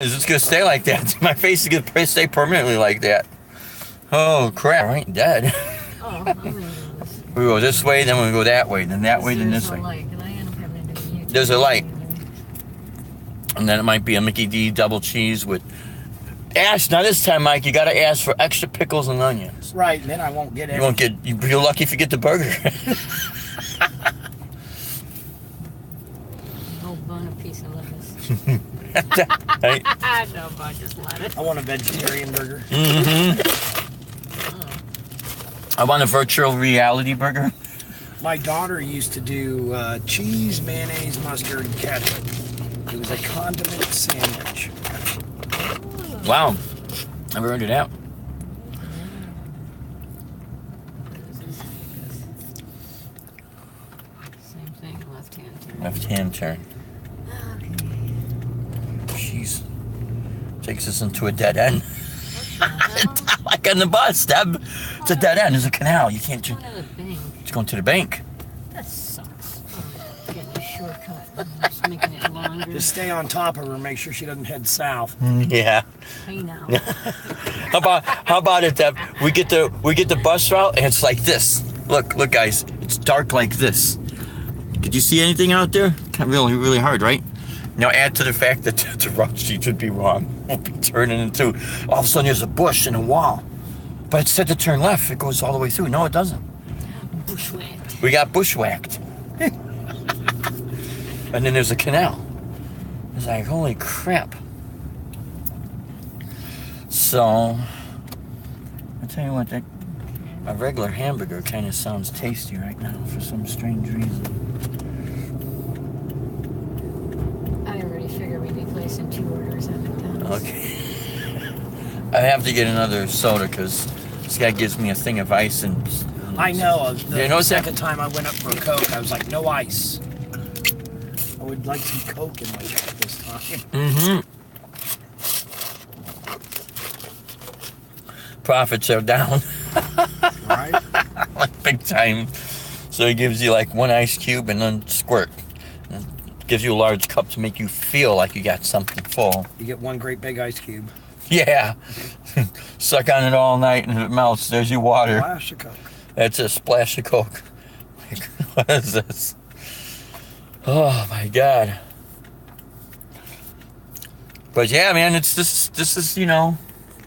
It's just gonna stay like that. My face is gonna stay permanently like that. Oh crap! I ain't dead. Oh, We go this way, then we go that way, then that way, then this way. There's a light. And then it might be a Mickey D double cheese with. Ask now this time, Mike. You gotta ask for extra pickles and onions. Right, then I won't get it. You won't get. You're lucky if you get the burger. Whole bun, a piece of lettuce. Right? No, but just lettuce. I want a vegetarian burger. Mm-hmm. I want a virtual reality burger. My daughter used to do cheese, mayonnaise, mustard, and ketchup. It was a condiment sandwich. Wow. Never heard of that. Same thing, left hand turn. Left hand turn. Jeez. Takes us into a dead end. Like on the bus, Deb. It's a dead end. There's a canal. You can't. Going to the bank. It's going to the bank. That sucks. Getting a shortcut. Just making it longer. Just stay on top of her, make sure she doesn't head south. Yeah. Hey now. How about it, Deb? We get the bus route and it's like this. Look, guys. It's dark like this. Did you see anything out there? Really, really hard, right? Now add to the fact that the route sheet would be wrong. We'll be turning into all of a sudden there's a bush and a wall. But it said to turn left. It goes all the way through. No, it doesn't. Bushwhacked. We got bushwhacked. And then there's a canal. It's like, holy crap. So, I tell you what, a regular hamburger kind of sounds tasty right now for some strange reason. I already figured we'd be placing 2 orders at McDonald's. Okay. I have to get another soda because this guy gives me a thing of ice and. I know. The You notice that? second time I went up for a Coke, I was like, no ice. I would like some Coke in my cup this time. Mm-hmm. Profits are down. Right? Like big time. So he gives you like 1 ice cube and then squirt. And gives you a large cup to make you feel like you got something full. You get 1 great big ice cube. Yeah. Suck on it all night and it melts. There's your water. Flash of Coke. That's a splash of Coke. Like, what is this? Oh my God. But yeah, man, it's this is, you know,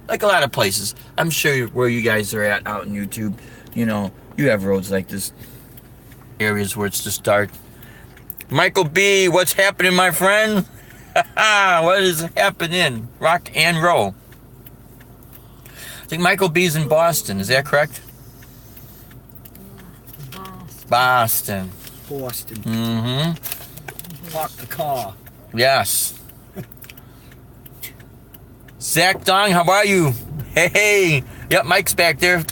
like a lot of places. I'm sure where you guys are at out in YouTube, you know, you have roads like this. Areas where it's just dark. Michael B, what's happening, my friend? What is happening? Rock and roll. I think Michael B's in Boston. Is that correct? Boston. Boston. Mm-hmm. Park the car. Yes. Zach Dong, how are you? Hey. Yep, Mike's back there.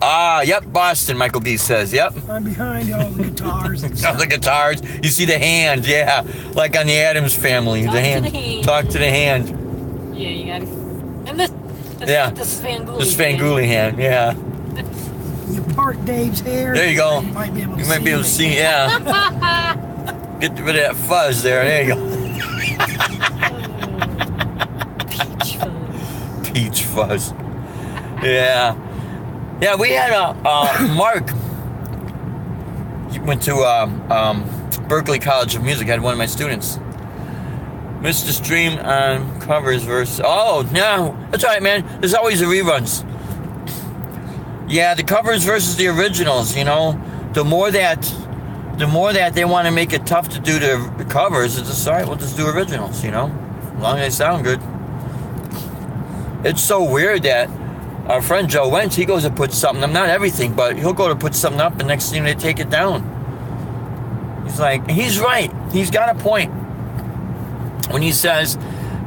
Yep, Boston, Michael B says. Yep. I'm behind all the guitars and All stuff. the guitars. You see the hand, yeah. Like on the Addams Family. Talk the to hand. the hand. Talk to the hand. Yeah, you gotta. And this. Yeah. The Svanguli. The Svanguli hand, yeah. You part Dave's hair. There you go. You might be able to You might be able to see, yeah. Get rid of that fuzz there. There you go. Peach fuzz. Peach fuzz. Yeah. Yeah, we had Mark. He went to Berkeley College of Music. Had one of my students. Mr. Stream on covers versus. Oh no, that's all right, man. There's always the reruns. Yeah, the covers versus the originals. You know, the more that they want to make it tough to do the covers, it's just all right. We'll just do originals. You know, as long as they sound good. It's so weird that our friend Joe Wentz, he goes to put something up, not everything, but he'll go to put something up, and next thing they take it down. He's like, he's right. He's got a point when he says,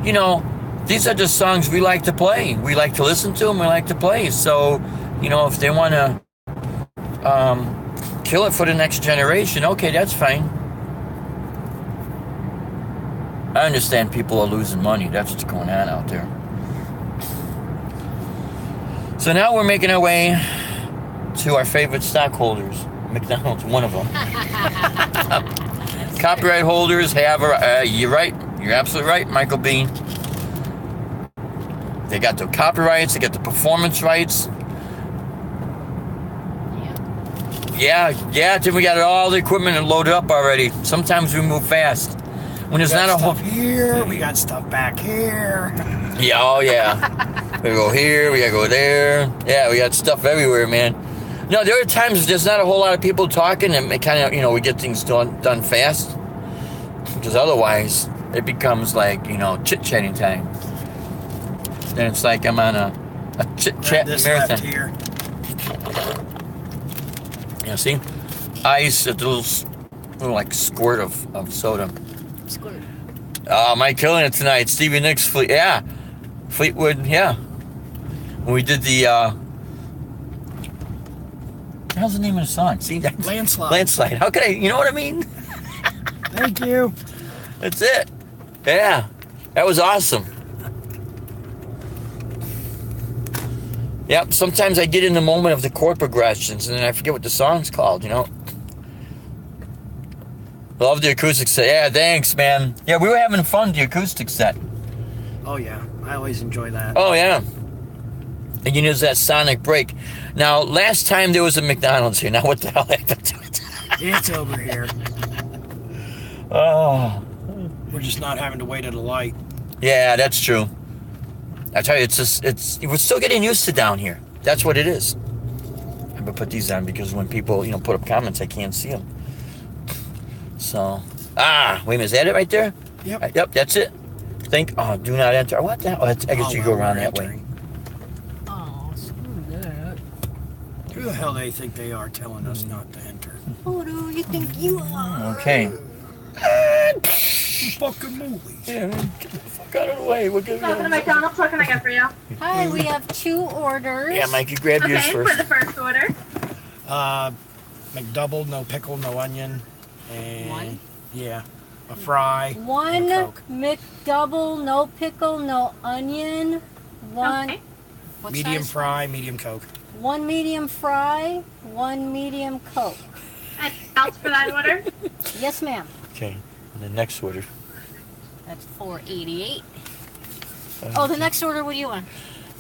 you know, these are just songs we like to play. We like to listen to them. We like to play. So, you know, if they want to kill it for the next generation, okay, that's fine. I understand people are losing money. That's what's going on out there. So now we're making our way to our favorite stockholders. McDonald's, one of them. Copyright holders have, you're right, You're absolutely right, Michael B. They got the copyrights, they got the performance rights. Yeah, Tim, we got all the equipment loaded up already. Sometimes we move fast. When there's not a whole... here, we got stuff back here. Yeah, oh yeah. We go here, we gotta go there. Yeah, we got stuff everywhere, man. No, there are times there's not a whole lot of people talking, and it kind of, we get things done fast. Because otherwise, it becomes like, chit-chatting time. Then it's like I'm on a chit-chat This marathon. left here. Yeah, see? Ice, a little like squirt of soda. Squirt. Oh, am I killing it tonight? Stevie Nicks, Fleetwood, yeah. When we did the, what the hell's the name of the song? See, that Landslide. Landslide. How could I, you know what I mean? Thank you. That's it. Yeah, that was awesome. Yep, sometimes I get in the moment of the chord progressions and then I forget what the song's called, Love the acoustic set. Yeah, thanks, man. Yeah, we were having fun, the acoustic set. Oh, yeah. I always enjoy that. Oh, yeah. And there's that sonic break. Now, last time there was a McDonald's here. Now, what the hell happened to it? It's over here. Oh. We're just not having to wait at a light. Yeah, that's true. I tell you, we're still getting used to down here. That's what it is. I'm gonna put these on because when people, put up comments, I can't see them. So, wait a minute, is that it right there? Yep. Yep, that's it. Do not enter. What the hell? I guess you go around that way. Oh, screw that. Who the hell they think they are telling us not to enter? Who do you think you are? Okay. Fucking movies. Yeah, man, get the fuck out of the way. We're good. Welcome to McDonald's. What can I get for you? Hi, we have 2 orders. Yeah, Mikey, grab yours Okay, first. for the first order. McDouble, no pickle, no onion. And, One? yeah, a fry. One and a Coke. McDouble, no pickle, no onion. One. Okay. What Medium size? fry, medium Coke. 1 medium fry, 1 medium Coke. Anything else for that order? Yes, ma'am. Okay, and the next order. That's $4.88. Oh, the next order. What do you want?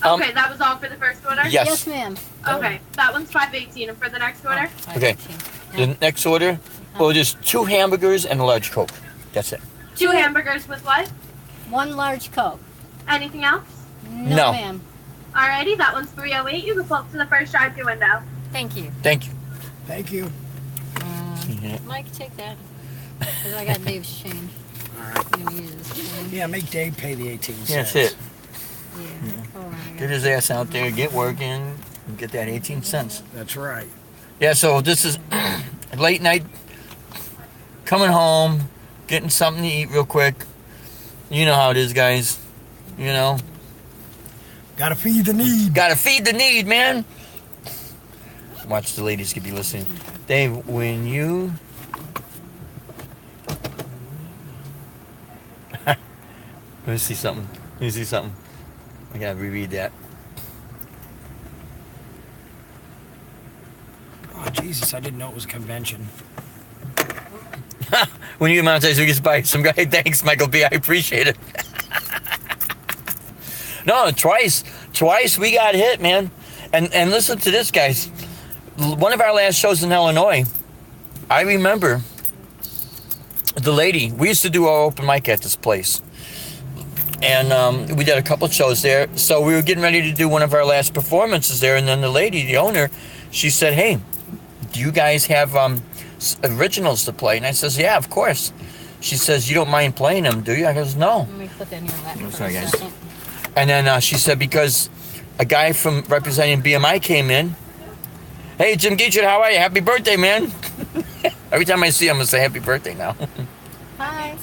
Okay, that was all for the first order? Yes. Yes, ma'am. Okay, that one's $5.18. And for the next order? Oh, Okay. $5.18. The next order, well, just 2 hamburgers and a large Coke. That's it. 2 hamburgers with what? 1 large Coke. Anything else? No. Ma'am. Alrighty, that one's $3.08. You can pull up to the first drive-thru window. Thank you. Thank you. Thank you. Mike, take that. Because I got Dave's change. All right. I'm gonna use this change. Yeah, make Dave pay the 18 cents. That's it. Yeah. Hold on, I Get got his ass out there, get working, and get that 18 cents. That's right. Yeah, so this is late night, coming home, getting something to eat real quick. You know how it is, guys. Gotta feed the need. Gotta feed the need, man. Watch the ladies could be listening. Dave, when you... Let me see something. I gotta reread that. Oh, Jesus, I didn't know it was convention. When you get monetized, we get by some guy. Thanks, Michael B. I appreciate it. No, twice we got hit, man. And listen to this, guys. One of our last shows in Illinois, I remember the lady. We used to do our open mic at this place. And we did a couple shows there. So we were getting ready to do one of our last performances there. And then the lady, the owner, she said, "Hey, do you guys have originals to play?" And I says, "Yeah, of course." She says, "You don't mind playing them, do you?" I goes, "No." Let me put that in your lap for sorry, a guys. second. And then she said, because a guy from representing BMI came in. "Hey, Jim Geachert, how are you? Happy birthday, man." Every time I see him, I say happy birthday now. Hi.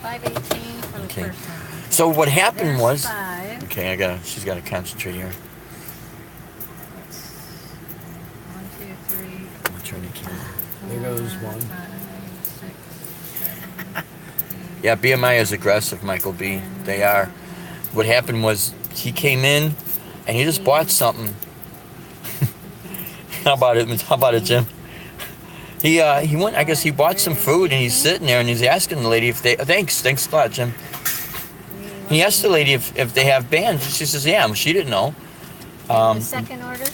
518 for the Okay. first one. So what happened There's was... 5. Okay, she's got to concentrate here. 1, 2, 3. I'm gonna turn the camera. There goes one. 5, 6. Yeah, BMI is aggressive, Michael B. They are. What happened was he came in and he just bought something. How about it, Jim? He went. I guess he bought some food and he's sitting there and he's asking the lady if they. Thanks a lot, Jim. He asked the lady if they have bands. She says, yeah. She didn't know. The second order? It's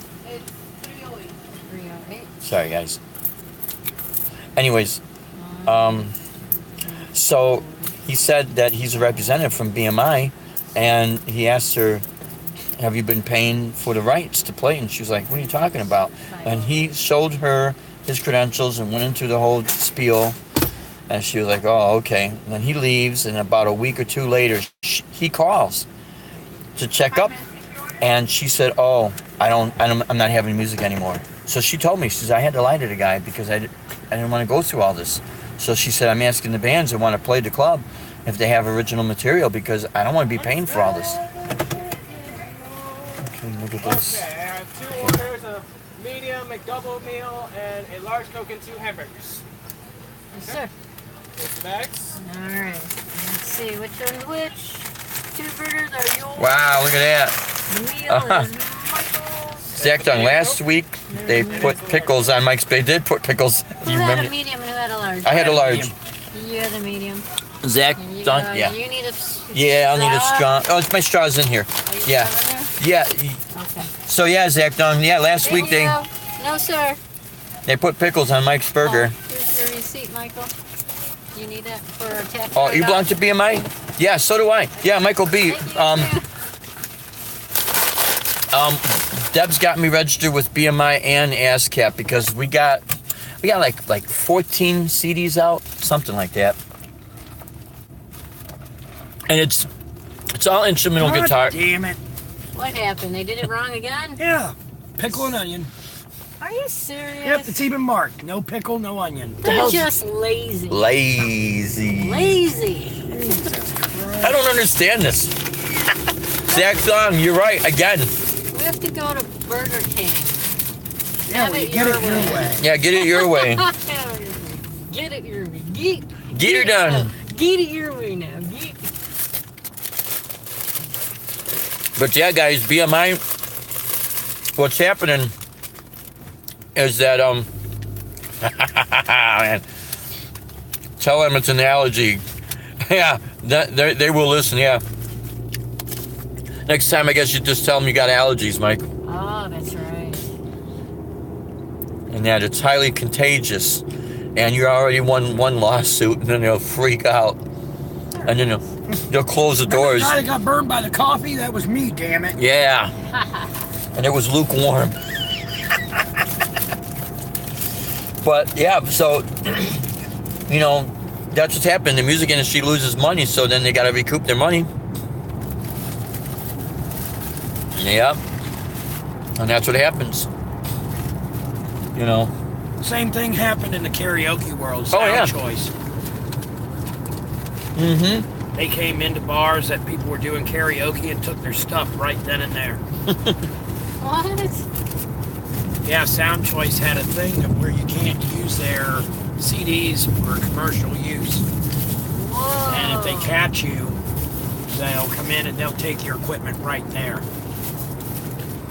308. 308. Sorry, guys. Anyways, so he said that he's a representative from BMI, and he asked her, have you been paying for the rights to play? And she was like, what are you talking about? And he showed her his credentials and went into the whole spiel. And she was like, oh, okay. And then he leaves, and about a week or two later, he calls to check up. And she said, oh, I'm not having music anymore. So she told me, she says, I had to lie to the guy because I didn't want to go through all this. So she said, I'm asking the bands that want to play the club if they have original material because I don't want to be paying for all this. Okay, look at this. Okay, I have 2 orders of medium McDouble meal and a large Coke and 2 hamburgers. Yes, sir. Here's the bags. All right. Let's see which one's which. 2 burgers are yours. Wow, look at that. The meal is Michael's. Zach Dung, last week they put pickles on Mike's. They did put pickles. Who You had a remember? medium and who had a large? I had a large. You had a medium. Zach You, Dung, yeah. You need a Yeah, I'll need a straw? straw. Oh, it's my straw's in here. Are you Yeah. still in Yeah. there? Okay. So yeah, Zach Dung. Yeah, last week There you go. No, sir. they put pickles on Mike's burger. Oh, here's your receipt, Michael. You need that for a tax. Oh, you belong write-off? to BMI? Yeah, so do I. Yeah, Michael B. Thank you. Deb's got me registered with BMI and ASCAP because we got like 14 CDs out, something like that. And it's all instrumental God guitar. damn it. What happened? They did it wrong again? Yeah. Pickle and onion. Are you serious? Yep, it's even marked. No pickle, no onion. They're hell's- just lazy. Lazy. Lazy. I don't understand this. Zach Dung, you're right again. We have to go to Burger King. Yeah, Have we it get your it your way. way. Yeah, get it your way. Get it your way. Get it done. Get it your way now. Get. But yeah, guys, BMI. What's happening is that man, tell them it's an allergy. Yeah, they will listen. Yeah. Next time, I guess you just tell them you got allergies, Mike, Oh, that's right. and that it's highly contagious, and you already won one lawsuit, and then they'll freak out, and then they'll close the Remember doors. the guy that got burned by the coffee? That was me, damn it. Yeah, and it was lukewarm. But yeah, so that's what's happened. The music industry loses money, so then they got to recoup their money. Yep, and that's what happens. Same thing happened in the karaoke world. Oh, yeah. Choice. Mm-hmm. They came into bars that people were doing karaoke and took their stuff right then and there. What? Yeah, Sound Choice had a thing of where you can't use their CDs for commercial use. Whoa. And if they catch you, they'll come in and they'll take your equipment right there.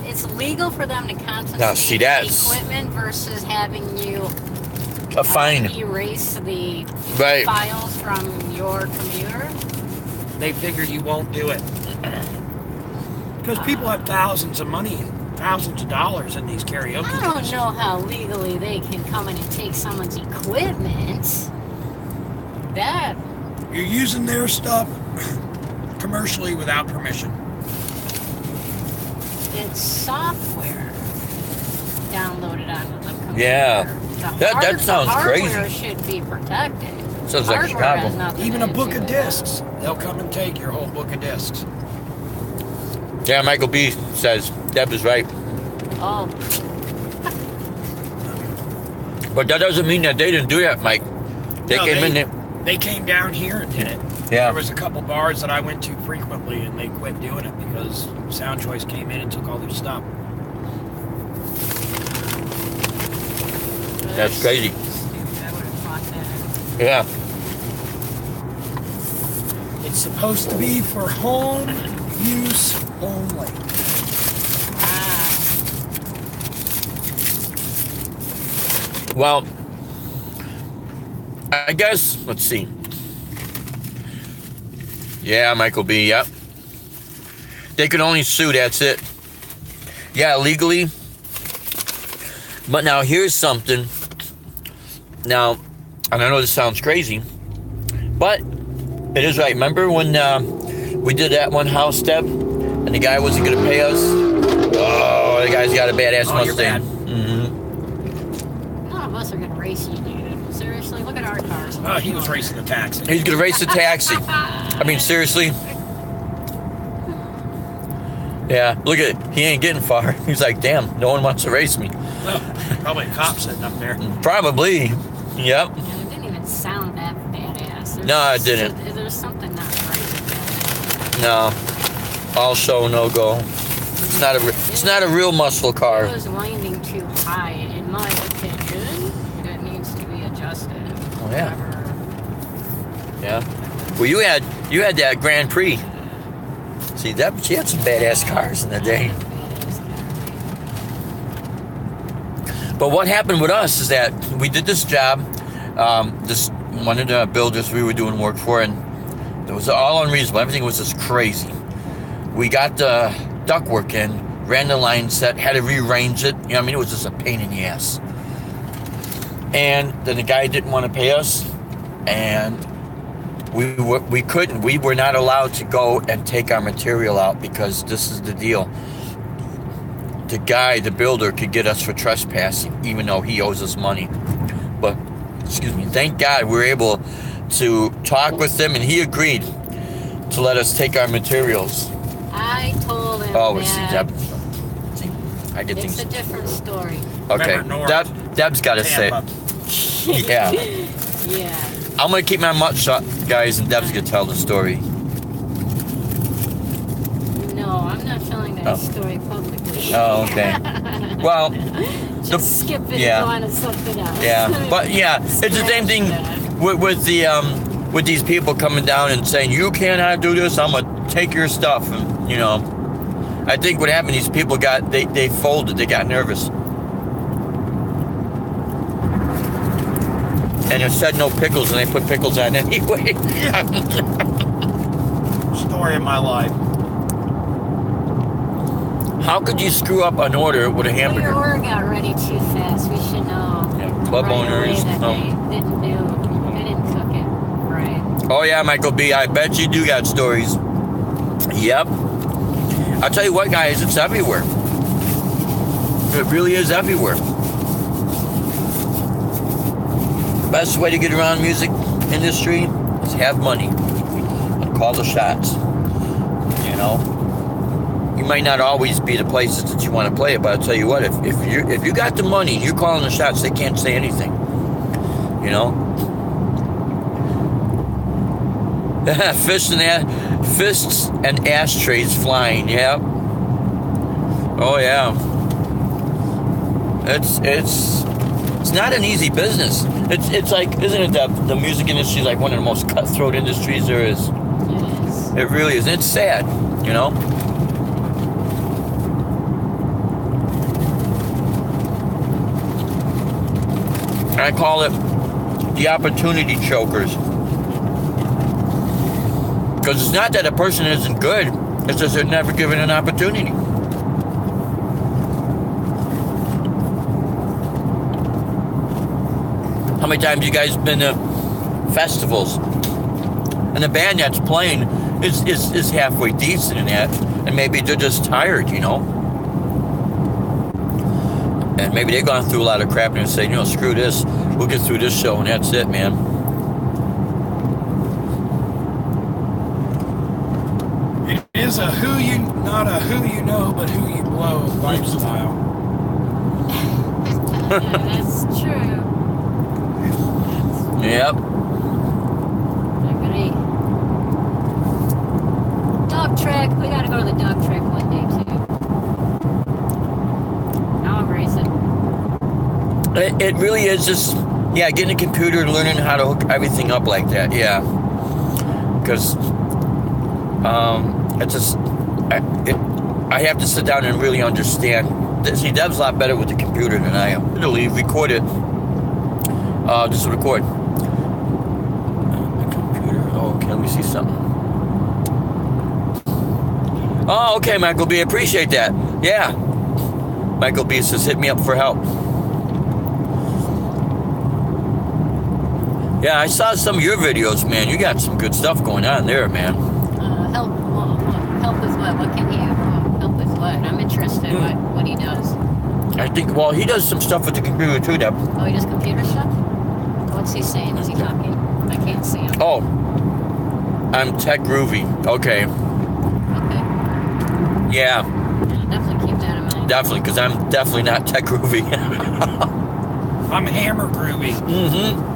It's legal for them to confiscate Now, see, that's- equipment versus having you A fine, erase the right? files from your computer. They figure you won't do it. Because people have thousands of dollars in these karaoke I don't places. know how legally they can come in and take someone's equipment. That You're using their stuff commercially without permission. it's software downloaded onto the computer. Yeah. The That sounds the hardware crazy. should be protected. Sounds like Hardware has Chicago. nothing Even to a book do of with it. discs. They'll come and take your whole book of discs. Yeah, Michael B says Deb is right, Oh, but that doesn't mean that they didn't do that, Mike. They No, came in there. They came down here and did it. Yeah. There was a couple bars that I went to frequently and they quit doing it because Sound Choice came in and took all their stuff. That's crazy. stupid. I would have thought that. Yeah. It's supposed to be for home use only. Wow. Well, I guess, let's see. Yeah, Michael B, yep. They could only sue, that's it. Yeah, legally. But now here's something. Now, and I know this sounds crazy, but it is right. Remember when we did that one house step and the guy wasn't going to pay us? Oh, the guy's got a badass Mustang. None of us are gonna race you, dude. Seriously, look at our cars. Oh, he was racing the taxi. He's going to race the taxi. I mean, seriously. Yeah, look at it. He ain't getting far. He's like, damn, no one wants to race me. Oh, probably a cop sitting up there. Probably. Yep. And it didn't even sound that badass. No, it didn't. There's something not right with No. All show, no go. It's not a real muscle that. car. It was winding too high, in my opinion. It needs to be adjusted. Oh, yeah. Whatever. Yeah. Well, you had that Grand Prix. See, she had some badass cars in the day. But what happened with us is that we did this job. This one of the builders we were doing work for, and it was all unreasonable. Everything was just crazy. We got the ductwork in, ran the line set, had to rearrange it. You know, I mean, it was just a pain in the ass. And then the guy didn't want to pay us, and we were not allowed to go and take our material out because this is the deal. The guy, the builder, could get us for trespassing, even though he owes us money. But, excuse me, thank God we were able to talk with him, and he agreed to let us take our materials. I told him Oh, that see, I get it's things. a different story. Okay, Remember North, Deb's got to say it. Tampa. Yeah. Yeah. I'm going to keep my mouth shut, guys, and Deb's going to tell the story. No, I'm not telling that Oh. story publicly. Oh, okay. Well, Just skip it yeah. and go on to something else. yeah. But, yeah, it's the same thing with these people coming down and saying, you cannot do this, I'm going to take your stuff. And, you know, I think what happened, these people they folded, they got nervous. And it said no pickles, and they put pickles on anyway. Story of my life. How could you screw up an order with a Well, your hamburger? order got ready too fast. We should know. Yeah, club right away owners, that no. they didn't cook it right. Oh yeah, Michael B, I bet you do got stories. Yep. I'll tell you what, guys, it's everywhere. It really is everywhere. Best way to get around the music industry is have money and call the shots. You know, you might not always be the places that you want to play it, but I'll tell you what, if you got the money and you're calling the shots, they can't say anything. You know, fists and ashtrays flying. Yeah. Oh yeah. It's not an easy business. It's like, isn't it, the music industry is like one of the most cutthroat industries there is? It is. It really is. It's sad, you know? I call it the opportunity chokers. Because it's not that a person isn't good, it's just they're never given an opportunity. How many times you guys been to festivals and the band that's playing is halfway decent in that, and maybe they're just tired, you know, and maybe they've gone through a lot of crap and say, you know, screw this, we'll get through this show and that's it, man. It is a not a who you know, but who you blow lifestyle. Yeah, that's true. Yep. Agree. Dog track. We gotta go to the dog track one day too. I'll embrace it. It really is just, yeah, getting a computer and learning how to hook everything up like that, yeah. Because it's just, I have to sit down and really understand. See, Deb's a lot better with the computer than I am. Literally record it, just record. me see something. Oh, okay, Michael B. I appreciate that. Yeah. Michael B. says, hit me up for help. Yeah, I saw some of your videos, man. You got some good stuff going on there, man. Help with what? What can he help with what? I'm interested in what he does. I think, well, he does some stuff with the computer too, Deb. Oh, he does computer stuff? What's he saying? Is he talking? I can't see him. Oh, I'm Tech Groovy. Okay. Okay. Yeah, Definitely keep that in mind. definitely, because I'm definitely not Tech Groovy. I'm Hammer Groovy. Mm-hmm.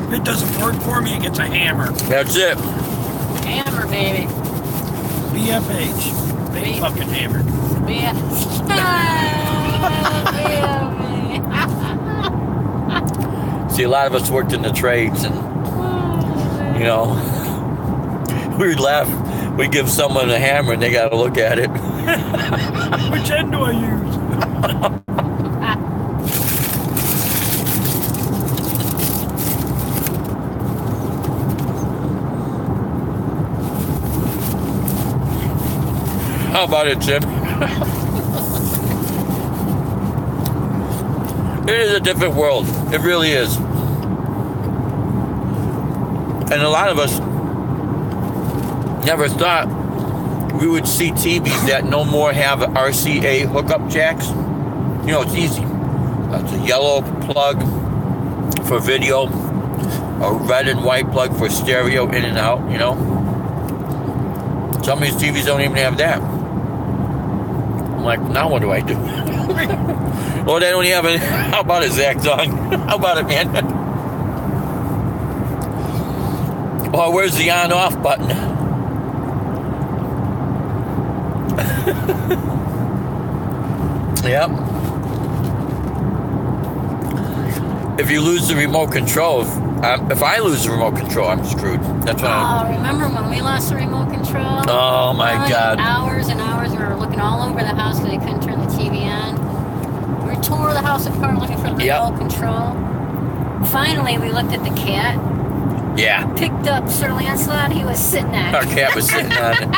If it doesn't work for me, it gets a hammer. That's it. Hammer, baby. BFH. Big fucking hammer. Yeah. See, a lot of us worked in the trades, and you know, we'd laugh. We give someone a hammer, and they got to look at it. Which end do I use? How about it, Jim? It is a different world. It really is. And a lot of us never thought we would see TVs that no more have RCA hookup jacks. You know, it's easy. It's a yellow plug for video, a red and white plug for stereo in and out, you know. Some of these TVs don't even have that. I'm like, now what do I do? Well, they don't have it. How about it, Zach Dong? How about it, man? Oh, where's the on-off button? Yep. If you lose the remote control, if I lose the remote control, I'm screwed. That's what I'm... Remember when we lost the remote control? Oh, my God. Hours and hours we were looking all over the house because they couldn't turn the TV on. We tore the house apart looking for the remote control. Finally, we looked at the cat. Yeah. Picked up Sir Lancelot. He was sitting on Our it. cat was sitting on it.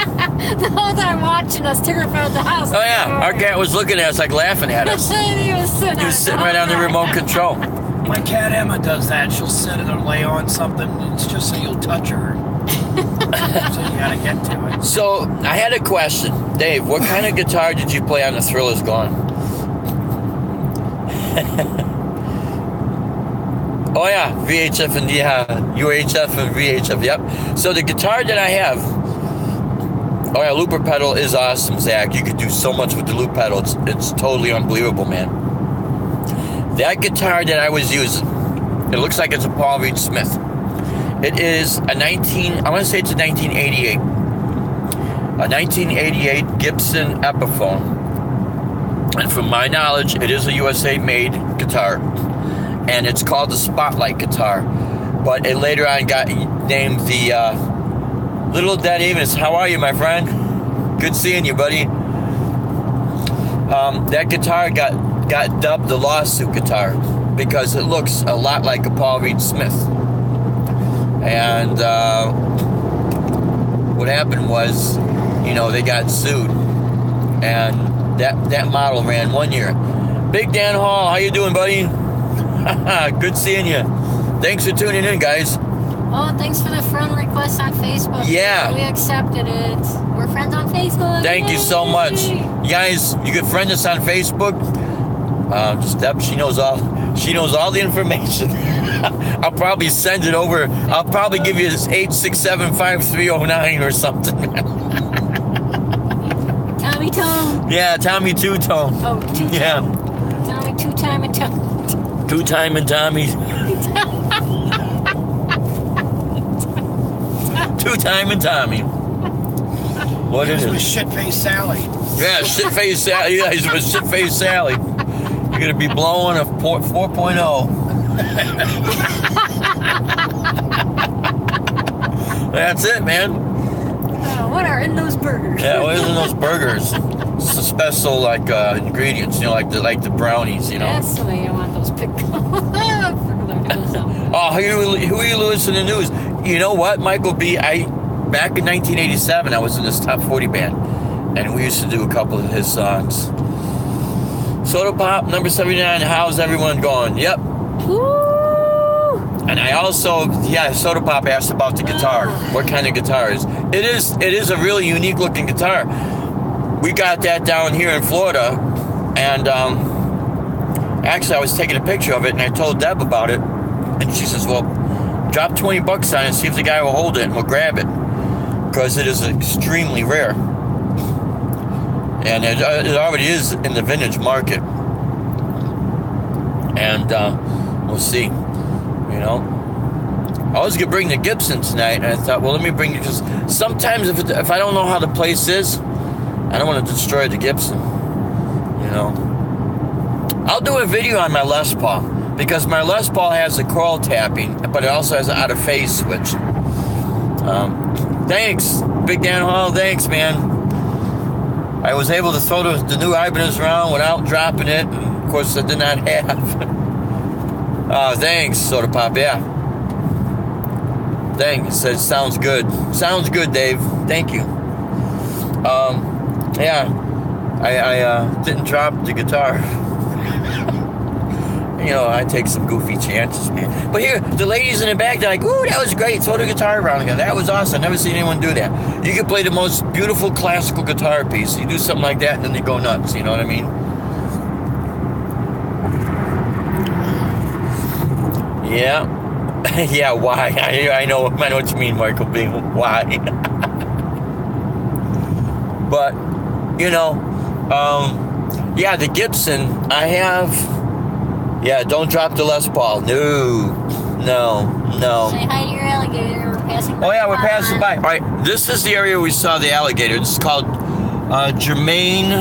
The whole time watching us tear apart the house. Oh, yeah. Our cat was looking at us, like laughing at us. He was sitting, He was sitting right on the remote control. My cat Emma does that. She'll sit it or lay on something. It's just so you'll touch her. So you gotta get to it. So, I had a question. Dave, what kind of guitar did you play on The Thrill Is Gone? Oh, yeah. VHF and UHF and VHF. Yep. So, the guitar that I have... Oh, yeah. Looper pedal is awesome, Zach. You could do so much with the loop pedal. It's totally unbelievable, man. That guitar that I was using, it looks like it's a Paul Reed Smith. It is a 1988. A 1988 Gibson Epiphone. And from my knowledge, it is a USA-made guitar. And it's called the Spotlight guitar. But it later on got named the Little Dead Evenings. How are you, my friend? Good seeing you, buddy. That guitar got dubbed the lawsuit guitar because it looks a lot like a Paul Reed Smith. And what happened was, you know, they got sued, and that model ran 1 year. Big Dan Hall, how you doing, buddy? Good seeing you. Thanks for tuning in, guys. Oh, thanks for the friend request on Facebook. Yeah. We accepted it. We're friends on Facebook. Thank you so much. You guys, you can friend us on Facebook. Steph, she knows all the information. I'll probably send it over. I'll probably give you this 8675309 or something. Tommy Tone. Yeah, Tommy Two Tone. Oh, two-time. Yeah. Tommy Two-Time and Tone. Two Time and Tommy. Two Time and Tommy. What is It was it? Shit-Faced Sally. Yeah, Shit-Faced Sally. Yeah, he's with Shit-Faced Sally. You're going to be blowing a 4.0. That's it, man. What are in those burgers? Yeah, what is in those burgers? It's a special, like, ingredients, you know, like the brownies, you know. That's the way I want those pickles. Oh, Huey Lewis in the news. You know what, Michael B? Back in 1987, I was in this top 40 band, and we used to do a couple of his songs. Soda Pop, number 79. How's everyone going? Yep. Woo! And I also, Soda Pop asked about the guitar. What kind of guitar is? It is a really unique looking guitar. We got that down here in Florida, and actually I was taking a picture of it, and I told Deb about it, and she says, well, drop $20 on it, see if the guy will hold it, and we'll grab it, because it is extremely rare. And it already is in the vintage market. And we'll see, you know. I was going to bring the Gibson tonight, and I thought, well, let me bring it, because sometimes if I don't know how the place is, I don't want to destroy the Gibson, you know. I'll do a video on my Les Paul, because my Les Paul has a coil tapping, but it also has an out-of-phase switch. Thanks, Big Dan Hall, thanks, man. I was able to throw the new Ibanez around without dropping it, and of course I did not have. Thanks, Soda Pop, yeah. Thanks, it says sounds good. Sounds good, Dave, thank you. Yeah, I didn't drop the guitar. You know, I take some goofy chances, man. But here, the ladies in the back, they're like, ooh, that was great. Throw the guitar around again. That was awesome. I've never seen anyone do that. You can play the most beautiful classical guitar piece. You do something like that, and then they go nuts. You know what I mean? Yeah. Yeah, why? I know what you mean, Michael B. Why? But, you know, yeah, the Gibson, I have... Yeah, don't drop the Les Paul. No. Say hi to your alligator. We're passing by. Oh, yeah, we're passing by. All right, this is the area we saw the alligator. This is called Germain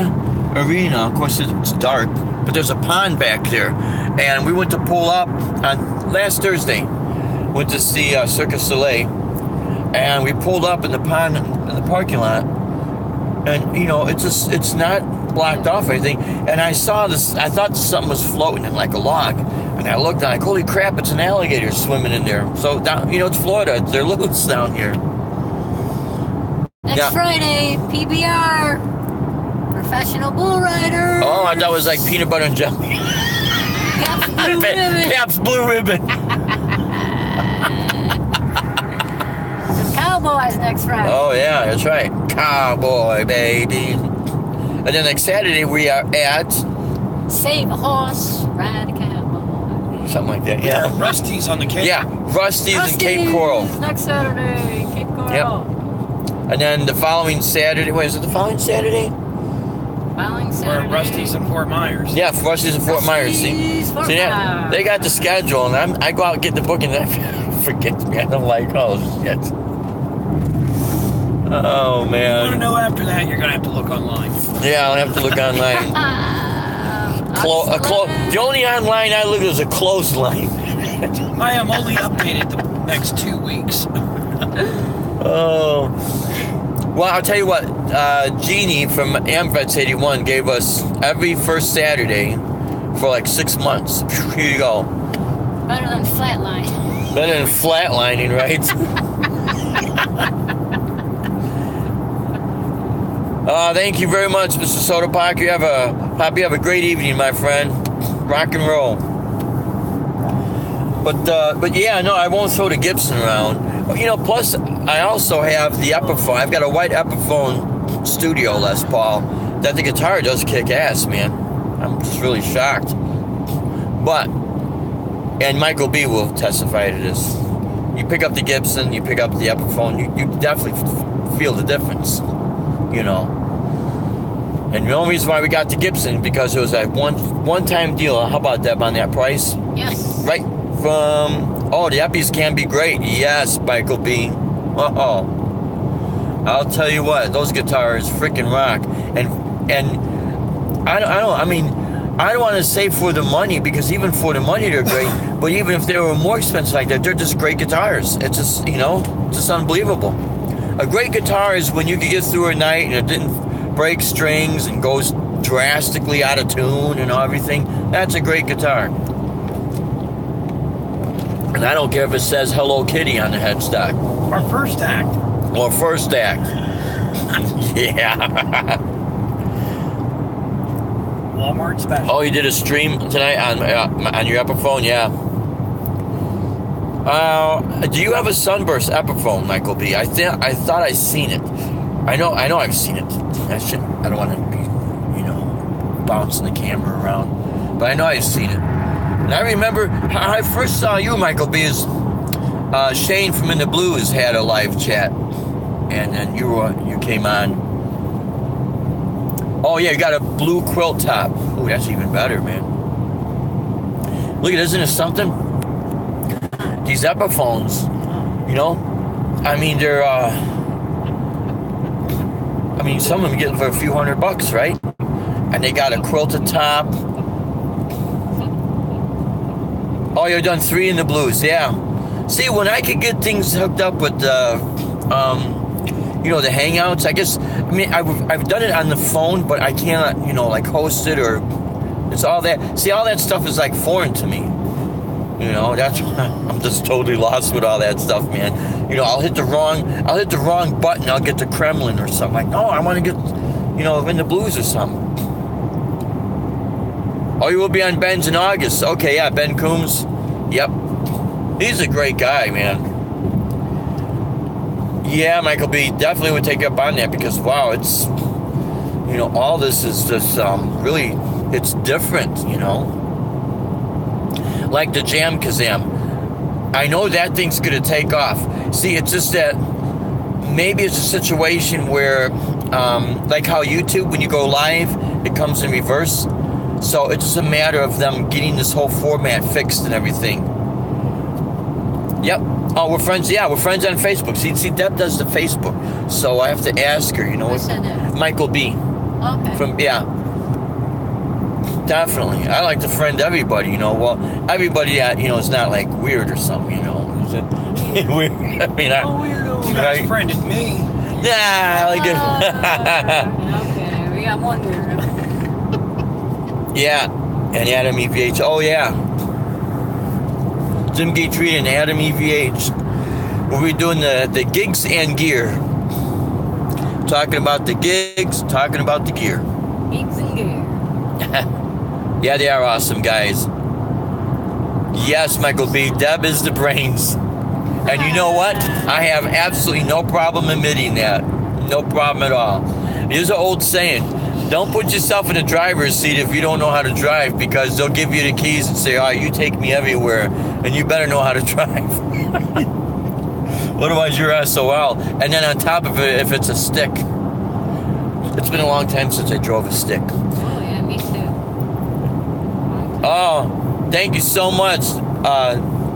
Arena. Of course, it's dark, but there's a pond back there. And we went to pull up on last Thursday. Went to see Cirque du Soleil. And we pulled up in the pond in the parking lot. And, you know, it's not blocked off or anything. And I saw this, I thought something was floating in like a log. And I looked and I'm like, holy crap, it's an alligator swimming in there. So, down, you know, it's Florida. They're loose down here. Next Friday, PBR. Professional bull rider. Oh, I thought it was like peanut butter and jelly. Pabst Blue Ribbon. Pabst Blue Ribbon. Some cowboys next Friday. Oh, yeah, that's right. Cowboy, baby. And then next Saturday we are at... Save a horse, ride a cowboy. Something like that, yeah. Rusty's on the Cape. Yeah, Rusty's in Cape Coral. Next Saturday, Cape Coral. Yep. And then the following Saturday, wait, is it the following Saturday? Following Saturday. Or Rusty's in Fort Myers. Yeah, Rusty's in Fort Myers. See, yeah, they got the schedule, and I go out and get the book, and I forget me. I'm like, oh shit. Oh You want to man. know after that, you're going to have to look online. Yeah, I'll have to look online. The only online I look at is a close line. I am only updated the next 2 weeks. Oh. Well, I'll tell you what. Jeannie from Amvets 81 gave us every first Saturday for like 6 months. Here you go. Better than flatline. Better than flatlining, right? Thank you very much, Mr. Soda Pop. You have a great evening, my friend. Rock and roll. But yeah, no, I won't throw the Gibson around. You know, plus I also have the Epiphone. I've got a white Epiphone Studio Les Paul that the guitar does kick ass, man. I'm just really shocked. But, and Michael B will testify to this. You pick up the Gibson, you pick up the Epiphone, you definitely feel the difference, you know. And the only reason why we got the Gibson because it was a one-time deal. How about that on that price? Yes. Right from the Eppies can be great. Yes, Michael B. I'll tell you what, those guitars freaking rock. And I don't want to say for the money, because even for the money they're great. But even if they were more expensive like that, they're just great guitars. It's just, you know, just unbelievable. A great guitar is when you can get through a night and it didn't break strings and goes drastically out of tune and everything. That's a great guitar. And I don't care if it says Hello Kitty on the headstock. Our first act. Or first act. Yeah. Walmart special. Oh, you did a stream tonight on your Epiphone? Yeah. Do you have a Sunburst Epiphone, Michael B? I thought I seen it. I know I've seen it. I don't want to be, bouncing the camera around. But I know I've seen it. And I remember how I first saw you, Michael B, is Shane from In the Blues had a live chat. And then you came on. Oh yeah, you got a blue quilt top. Oh, that's even better, man. Look at, isn't it something? These Epiphones, I mean, they're, some of them get for a few $100, right? And they got a quilted top. Oh, you've done 3 In the Blues, yeah. See, when I could get things hooked up with the Hangouts, I guess, I've done it on the phone, but I cannot, like host it or, it's all that. See, all that stuff is like foreign to me. That's why I'm just totally lost with all that stuff, man. I'll hit the wrong button, I'll get to Kremlin or something. Like, no, I want to get, In the Blues or something. Oh, you will be on Ben's in August. Okay, yeah, Ben Coombs. Yep. He's a great guy, man. Yeah, Michael B. Definitely would take up on that because, wow, it's, all this is just really, it's different, Like the Jam Kazam. I know that thing's going to take off. See, it's just that maybe it's a situation where, like how YouTube, when you go live, it comes in reverse. So it's just a matter of them getting this whole format fixed and everything. Yep. Oh, we're friends. Yeah, we're friends on Facebook. See, Deb does the Facebook. So I have to ask her, What's that? Michael B. Okay. Definitely. I like to friend everybody, Well, everybody that, is not like weird or something, Is it weird? Weirdo. You guys friended me. Yeah, I like it. Okay, we got one weirdo. Yeah, and Adam EVH. Oh, yeah. Jim Gage Reed and Adam EVH. We'll be doing the gigs and gear. Talking about the gigs, talking about the gear. Gigs and gear. Yeah, they are awesome, guys. Yes, Michael B. Deb is the brains. And you know what? I have absolutely no problem admitting that. No problem at all. There's an old saying. Don't put yourself in the driver's seat if you don't know how to drive, because they'll give you the keys and say, all right, you take me everywhere, and you better know how to drive. Otherwise, you're SOL. And then on top of it, if it's a stick. It's been a long time since I drove a stick. Oh, yeah, me too. Oh, thank you so much,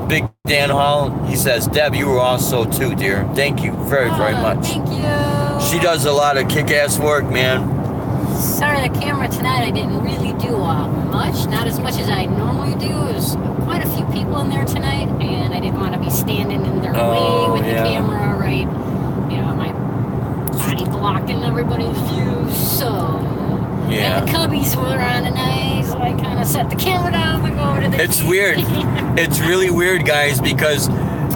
Big Dan Hall. He says, Deb, you were also too, dear. Thank you very, very much. Thank you. She does a lot of kick-ass work, man. Sorry, the camera tonight, I didn't really do much. Not as much as I normally do. There's quite a few people in there tonight, and I didn't want to be standing in their way with the camera, right? My body blocking everybody's view, so... Yeah. And the cubbies were on tonight, so I kind of set the camera down and go over to the It's weird. It's really weird, guys, because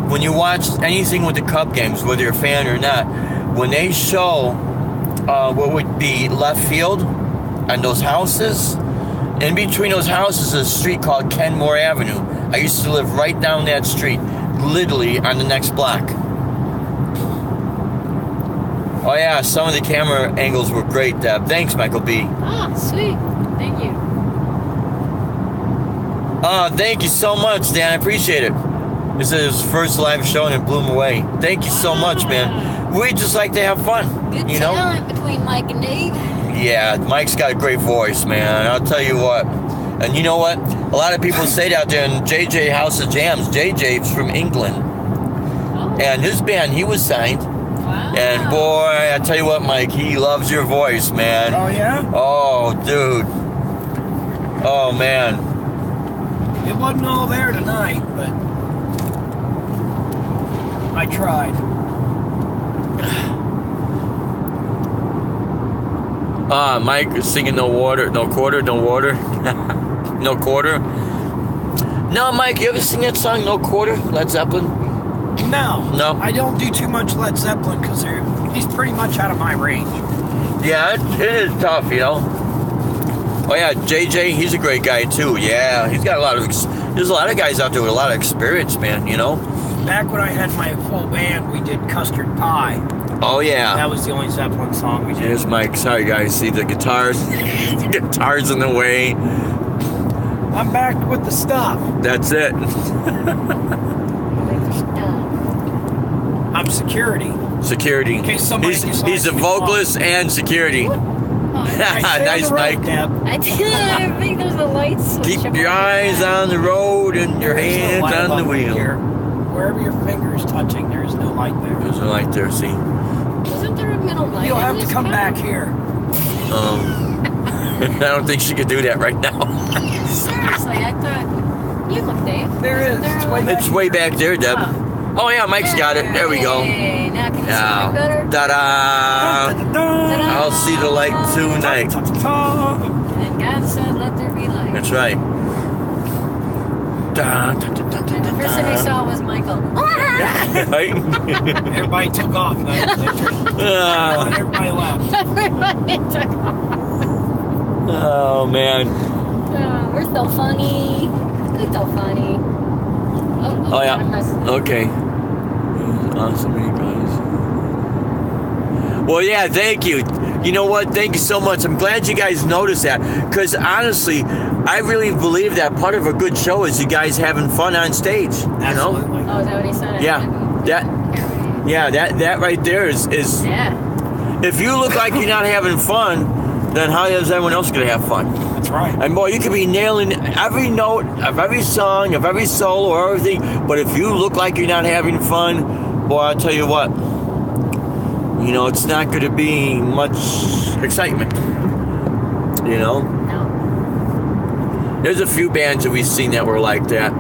when you watch anything with the Cub games, whether you're a fan or not, when they show what would be left field and those houses, in between those houses is a street called Kenmore Avenue. I used to live right down that street, literally on the next block. Oh yeah, some of the camera angles were great, Deb. Thanks, Michael B. Ah, sweet. Thank you. Thank you so much, Dan. I appreciate it. This is his first live show and it blew him away. Thank you so much, man. We just like to have fun. Good talent between Mike and Dave. Yeah, Mike's got a great voice, man. I'll tell you what. And you know what? A lot of people say that there in JJ House of Jams. JJ's from England. Oh. And his band, he was signed. Wow. And boy, I tell you what, Mike, he loves your voice, man. Oh, yeah? Oh, dude. Oh, man. It wasn't all there tonight, but I tried. Mike is singing No Water, No Quarter, No Water. No Quarter. No, Mike, you ever sing that song, No Quarter, Led Zeppelin? No. No? I don't do too much Led Zeppelin because he's pretty much out of my range. Yeah, it is tough, you know. Oh yeah, JJ, he's a great guy too. Yeah, he's got a lot of. There's a lot of guys out there with a lot of experience, man. You know. Back when I had my full band, we did Custard Pie. Oh yeah. That was the only Zeppelin song we did. Here's Mike. Sorry guys, see the guitars. The guitars in the way. I'm back with the stuff. That's it. I'm security. Security. In case somebody decides He's a to be vocalist and security. Nice, Mike. I think there's the lights. switch Keep up your on eyes that. on the road and your hands on the wheel. Here. Wherever your finger is touching, there is no light there. There's a light there, see? Isn't there a middle light? You'll in have to this come car? back here. I don't think she could do that right now. Seriously, I thought you look, Dave. There is. There It's a way light? It's way back there, Deb. Oh. Oh yeah, Mike's got it. There we go. Hey, now can you see Now, me better? ta-da! I'll see the light tonight. And God said, let there be light. That's right. Da, da, da, da, And the da, first thing I da. saw was Michael. Right? Everybody took off. Ah, Everybody left. Everybody took off. oh man. Oh, we're so funny. We're so funny. Oh yeah. I'm messing- Okay. Awesome, you guys. Well, yeah. Thank you. You know what? Thank you so much. I'm glad you guys noticed that. Because honestly, I really believe that part of a good show is you guys having fun on stage. You know? Absolutely. Oh, is that what he said? Yeah. Yeah. That right there is. Yeah. If you look like you're not having fun, then how is everyone else gonna have fun? That's right. And boy, you could be nailing every note of every song, of every solo, or everything. But if you look like you're not having fun, boy, I'll tell you what. You know, it's not going to be much excitement. You know? No. There's a few bands that we've seen that were like that.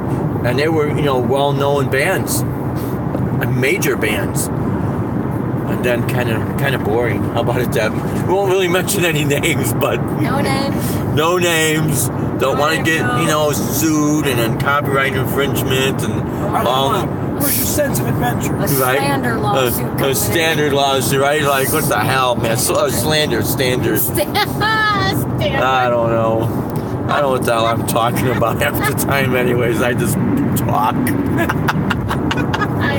And they were, you know, well-known bands. And major bands. And then kind of boring. How about it, Deb? We won't really mention any names, but... No names. No names. Don't want to get, you know, sued and then copyright infringement and all the... Where's your sense of adventure? A slander lawsuit. A coming standard in. lawsuit, right? Like, what the hell, man? Slander, standard. Standard. I don't know. I don't know what the hell I'm talking about half the time anyways. I just talk. I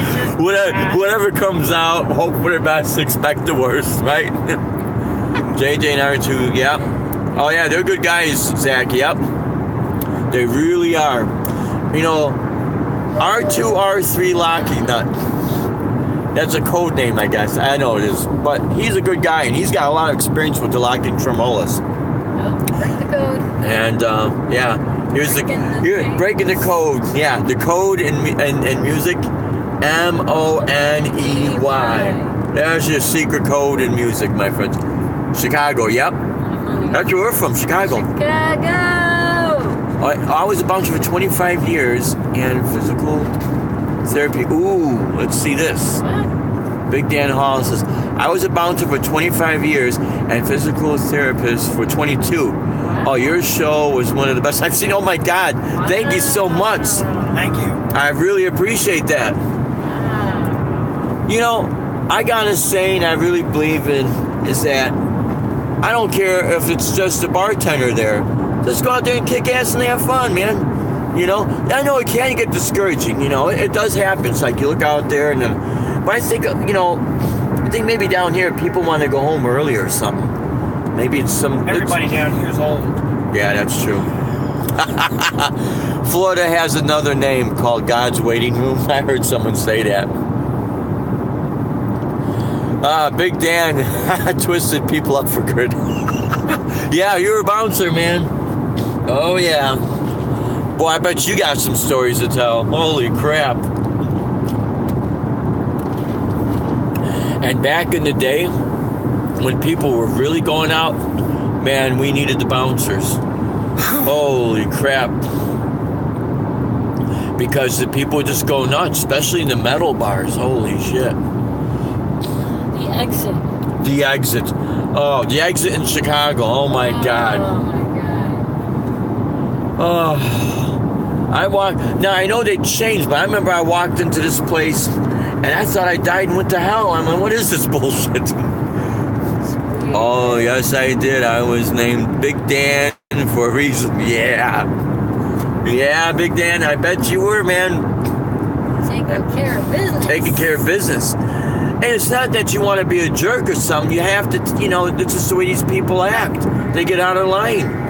just- Whatever comes out, hope for the best, expect the worst, right? JJ and R2, yep. Oh yeah, they're good guys, Zach, yep. They really are. You know, R2, R3 Locking Nut. That's a code name, I guess. I know it is. But he's a good guy, and he's got a lot of experience with the locking tremolas. Oh, break the code. And, yeah. Here's breaking the code. Yeah, the code in music. M-O-N-E-Y. There's your secret code in music, my friends. Chicago, yep. That's where we're from, Chicago. Chicago. I was a bouncer for 25 years and physical therapy. Ooh, let's see this. What? Big Dan Hall says, I was a bouncer for 25 years and physical therapist for 22. Oh, your show was one of the best I've seen. Oh my God. Thank you so much. Thank you. I really appreciate that. You know, I got a saying I really believe in is that I don't care if it's just a bartender there. Just go out there and kick ass and have fun, man. You know, I know it can get discouraging. You know, it does happen. It's like you look out there and then, but I think, you know, I think maybe down here people want to go home early or something. Maybe it's some. Everybody down here is old. Yeah, that's true. Florida has another name called God's Waiting Room. I heard someone say that. Big Dan twisted people up for good. Yeah, you're a bouncer, man. Oh, yeah. Boy, I bet you got some stories to tell. Holy crap. And back in the day, when people were really going out, man, we needed the bouncers. Holy crap. Because the people just go nuts, especially in the metal bars. Holy shit. The exit. The exit. Oh, the exit in Chicago. Oh my God. Oh my God. Oh. Now I know they changed, but I remember I walked into this place and I thought I died and went to hell. I'm like, what is this bullshit? Oh, yes, I did. I was named Big Dan for a reason. Yeah. Yeah, Big Dan, I bet you were, man. Taking care of business. Taking care of business. And it's not that you want to be a jerk or something. You have to, it's just the way these people act. They get out of line.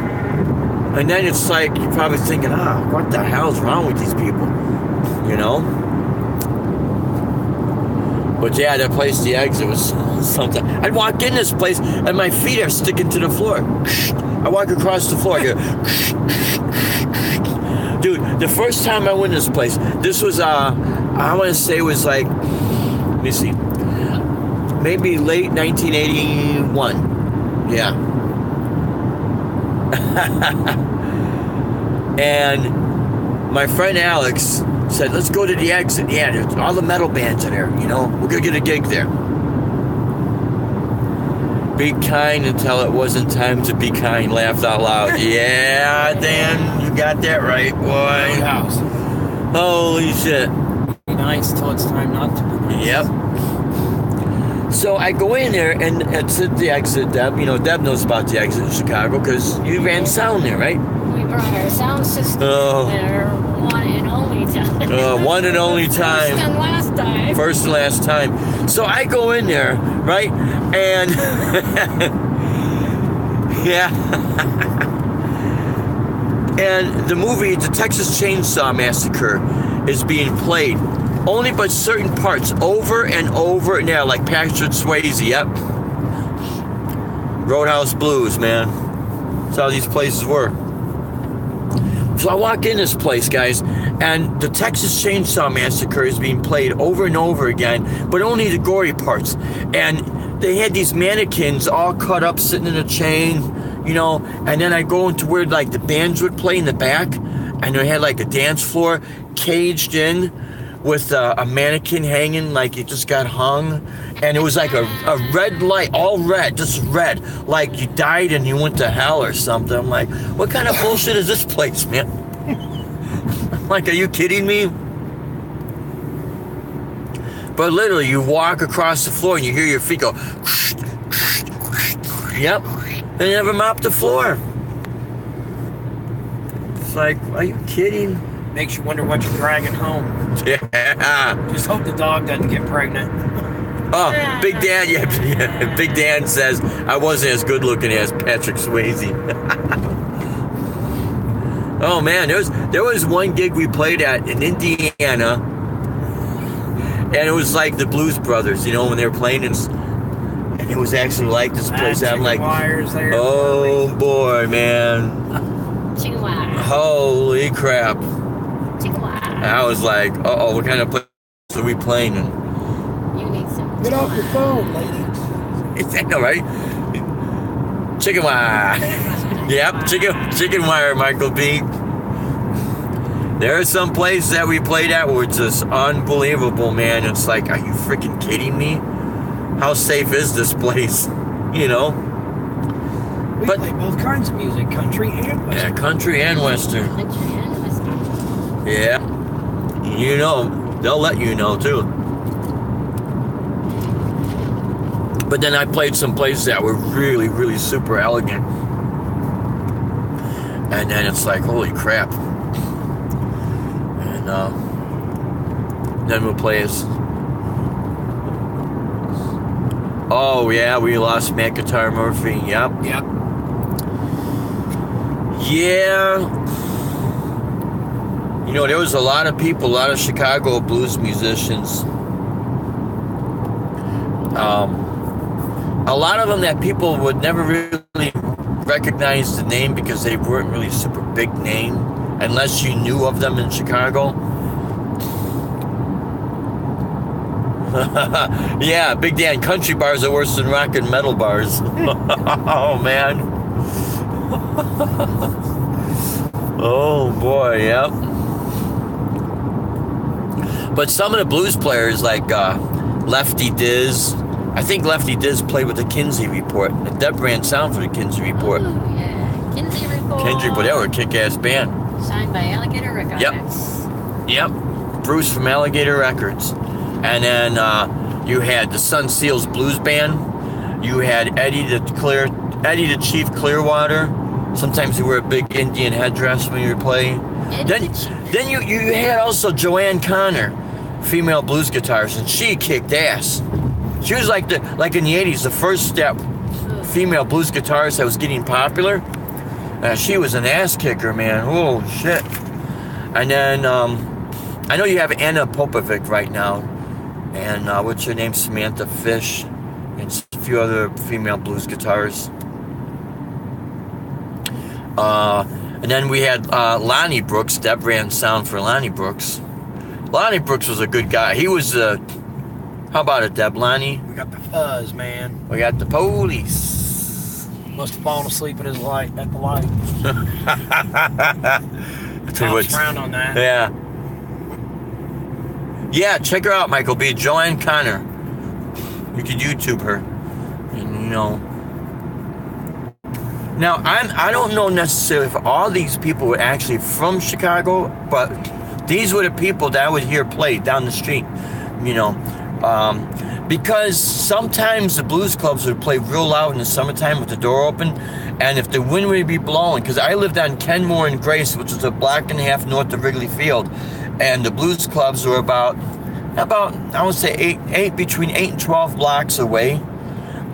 And then it's like, you're probably thinking, what the hell's wrong with these people? But yeah, that place, the exit was something. I'd walk in this place and my feet are sticking to the floor. I walk across the floor. I go, dude, the first time I went to this place, this was, I want to say it was like, let me see, maybe late 1981. Yeah. And my friend Alex said, let's go to the exit. Yeah, all the metal bands are there, we're going to get a gig there. Be kind until it wasn't time to be kind. Laughed out loud. Yeah, Dan, you got that right, boy. House. Holy shit. Be nice till it's time not to be nice. Yep. So I go in there and it's at the exit. Deb, Deb knows about the exit in Chicago because you ran sound there, right? We brought our sound system there one and only time. One and only time. First and last time. First and last time. So I go in there, right? And yeah. And the movie, The Texas Chainsaw Massacre, is being played only but certain parts over and over. Yeah, like Patrick Swayze, yep. Roadhouse Blues, man. That's how these places work. So I walk in this place, guys, and the Texas Chainsaw Massacre is being played over and over again, but only the gory parts. And they had these mannequins all cut up, sitting in a chain, and then I go into where, like, the bands would play in the back, and they had, like, a dance floor caged in with a mannequin hanging, like it just got hung. And it was like a red light, all red, just red, like you died and you went to hell or something. I'm like, what kind of bullshit is this place, man? I'm like, are you kidding me? But literally, you walk across the floor and you hear your feet go, yep, they never mop the floor. It's like, are you kidding? Makes you wonder what you're dragging home. Yeah. Just hope the dog doesn't get pregnant. Oh, Big Dan, yeah. Big Dan says I wasn't as good looking as Patrick Swayze. Oh man, there was one gig we played at in Indiana, and it was like the Blues Brothers, when they were playing, and it was actually like this place. I'm like, there, oh boy, man. Chicken wire. Holy crap. Chicken wire. I was like, uh-oh, what kind of place are we playing in? You need some. Get off your phone, lady. I know, right? Chicken wire. Yep, chicken wire, Michael B. There are some places that we played at where it's just unbelievable, man. It's like, are you freaking kidding me? How safe is this place? We play both kinds of music, country and western. Yeah, country and western. Country and western. Yeah. They'll let you know, too. But then I played some places that were really, really super elegant. And then it's like, holy crap. And then we'll play as... Oh, yeah, we lost Matt Guitar Murphy. Yep. Yeah. There was a lot of people, a lot of Chicago blues musicians. A lot of them that people would never really recognize the name because they weren't really super big name unless you knew of them in Chicago. Yeah, Big Dan, country bars are worse than rock and metal bars. Oh, man. Oh, boy, yep. But some of the blues players, like Lefty Diz, I think Lefty Diz played with the Kinsey Report. Deb ran sound for the Kinsey Report. Oh, yeah. Kinsey Report. Kinsey Report, they were a kick-ass band. Signed by Alligator Records. Yep. Yep, Bruce from Alligator Records. And then you had the Sun Seals Blues Band. You had Eddie the Chief Clearwater. Sometimes you wear a big Indian headdress when you were playing. Then you had also Joanne Connor, female blues guitarist, and she kicked ass. She was like in the 80s, the first step female blues guitarist that was getting popular. She was an ass kicker, man. Oh shit. And then I know you have Anna Popovic right now, and what's her name, Samantha Fish, and a few other female blues guitarists. And then we had Lonnie Brooks. Deb ran sound for Lonnie Brooks. Lonnie Brooks was a good guy. He was how about it, Deb? Lonnie? We got the fuzz, man. We got the police. Must have fallen asleep at the light. I tell you what, frowned on that. yeah. Yeah, check her out, Michael B. Joanne Connor. You could YouTube her. And, you know. Now, I don't know necessarily if all these people were actually from Chicago, but these were the people that I would hear play down the street, you know. Because sometimes the blues clubs would play real loud in the summertime with the door open, and if the wind would be blowing, because I lived on Kenmore and Grace, which is a block and a half north of Wrigley Field, and the blues clubs were about I would say between 8 and 12 blocks away.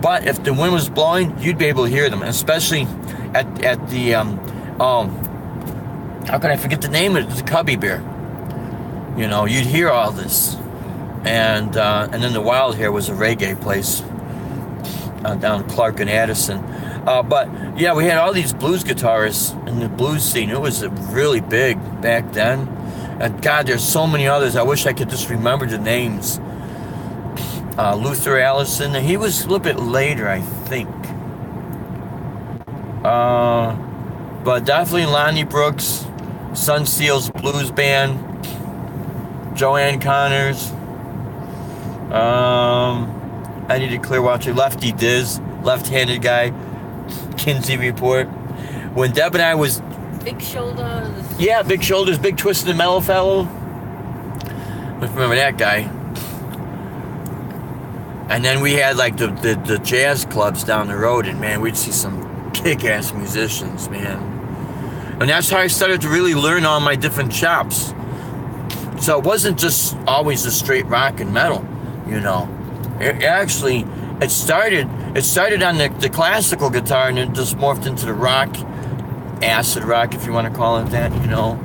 But if the wind was blowing, you'd be able to hear them, especially at the how can I forget the name of it? The Cubby Bear. You know, you'd hear all this. And then the Wild Hair was a reggae place down Clark and Addison. But yeah, we had all these blues guitarists in the blues scene. It was really big back then. And God, there's so many others. I wish I could just remember the names. Luther Allison, he was a little bit later, I think. But definitely Lonnie Brooks, Sun Seals Blues Band, Joanne Connors, Eddie the Clearwater, Lefty Diz, left-handed guy, Kinsey Report. When Deb and I was... Big shoulders. Yeah, big shoulders, big twisted mellow fellow. Remember that guy. And then we had like the jazz clubs down the road, and man, we'd see some kick-ass musicians, man. And that's how I started to really learn all my different chops. So it wasn't just always the straight rock and metal, you know. It started on the classical guitar, and it just morphed into the rock, acid rock, if you want to call it that, you know.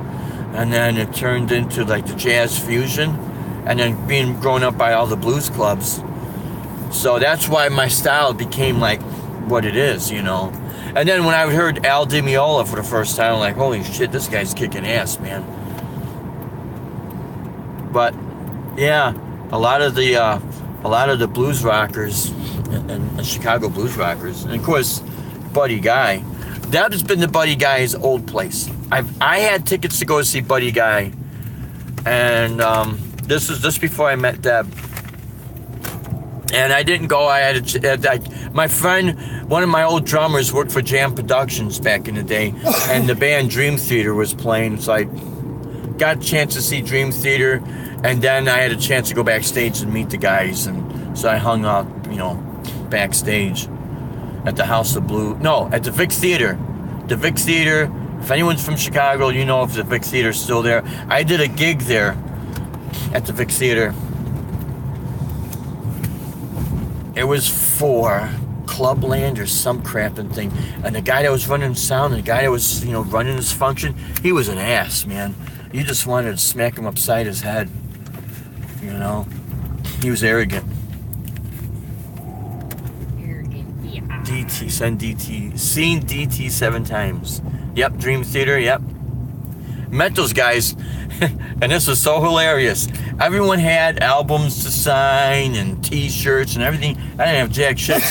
And then it turned into like the jazz fusion, and then being grown up by all the blues clubs. So that's why my style became like what it is, you know. And then when I heard Al Di Meola for the first time, I'm like, holy shit, this guy's kicking ass, man. But yeah, a lot of the blues rockers and Chicago blues rockers, and of course Buddy Guy. That has been the Buddy Guy's old place. I had tickets to go see Buddy Guy, and this was just before I met Deb. And I didn't go. My friend, one of my old drummers, worked for Jam Productions back in the day, and the band Dream Theater was playing. So I got a chance to see Dream Theater, and then I had a chance to go backstage and meet the guys, and so I hung out, you know, backstage at the House of Blue. No, at the Vic Theater. The Vic Theater. If anyone's from Chicago, you know if the Vic Theater's still there. I did a gig there at the Vic Theater. It was for Clubland or some crapping thing. And the guy that was running sound, and the guy that was, you know, running this function, he was an ass, man. You just wanted to smack him upside his head. You know? He was arrogant. Yeah. DT, send DT. Seen DT 7 times. Yep, Dream Theater, yep. Met those guys, and this was so hilarious. Everyone had albums to sign and T-shirts and everything. I didn't have jack shit.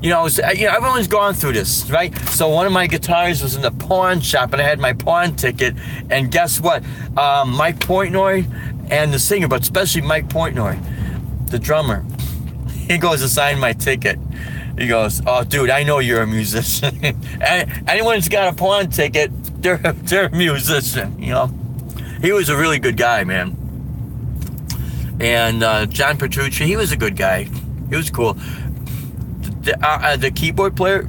You know, everyone's gone through this, right? So one of my guitars was in the pawn shop, and I had my pawn ticket. And guess what? Mike Portnoy and the singer, but especially Mike Portnoy, the drummer, he goes to sign my ticket. He goes, "Oh, dude, I know you're a musician. Anyone who's got a pawn ticket, they're a musician, you know." He was a really good guy, man. And John Petrucci, he was a good guy. He was cool. The keyboard player.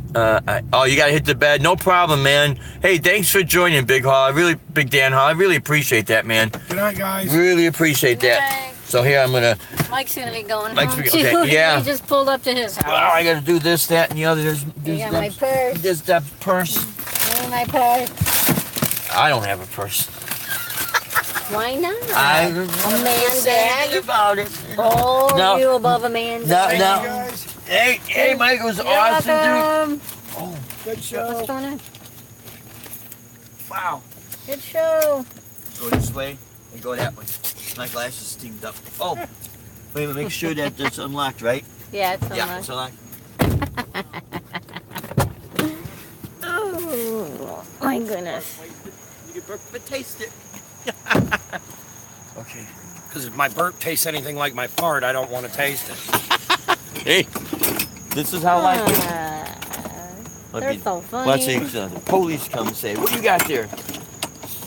You gotta hit the bed. No problem, man. Hey, thanks for joining, Big Dan Hall. I really appreciate that, man. Good night, guys. Really appreciate that. Night. So here I'm gonna. Mike's gonna be going Mike's home okay, too. yeah. He just pulled up to his house. Oh, I gotta do this, that, and the other. You got my purse. There's that purse. And my purse. I don't have a purse. Why not? I Amanda. about it. Oh, No. you above Amanda. No, Thank no. you, guys. Hey, Mike, it was You're awesome, welcome. dude. Oh, Good What's show. going on? wow. Good show. Go this way and go that way. My glass is steamed up. Oh, wait a minute, make sure that it's unlocked, right? Yeah, it's Yeah, it's unlocked. Oh, my goodness. You can taste it. Okay. Because if my burp tastes anything like my fart, I don't want to taste it. Hey, this is how life is. They're so funny. Let's see, the police come and say, "What you got there?"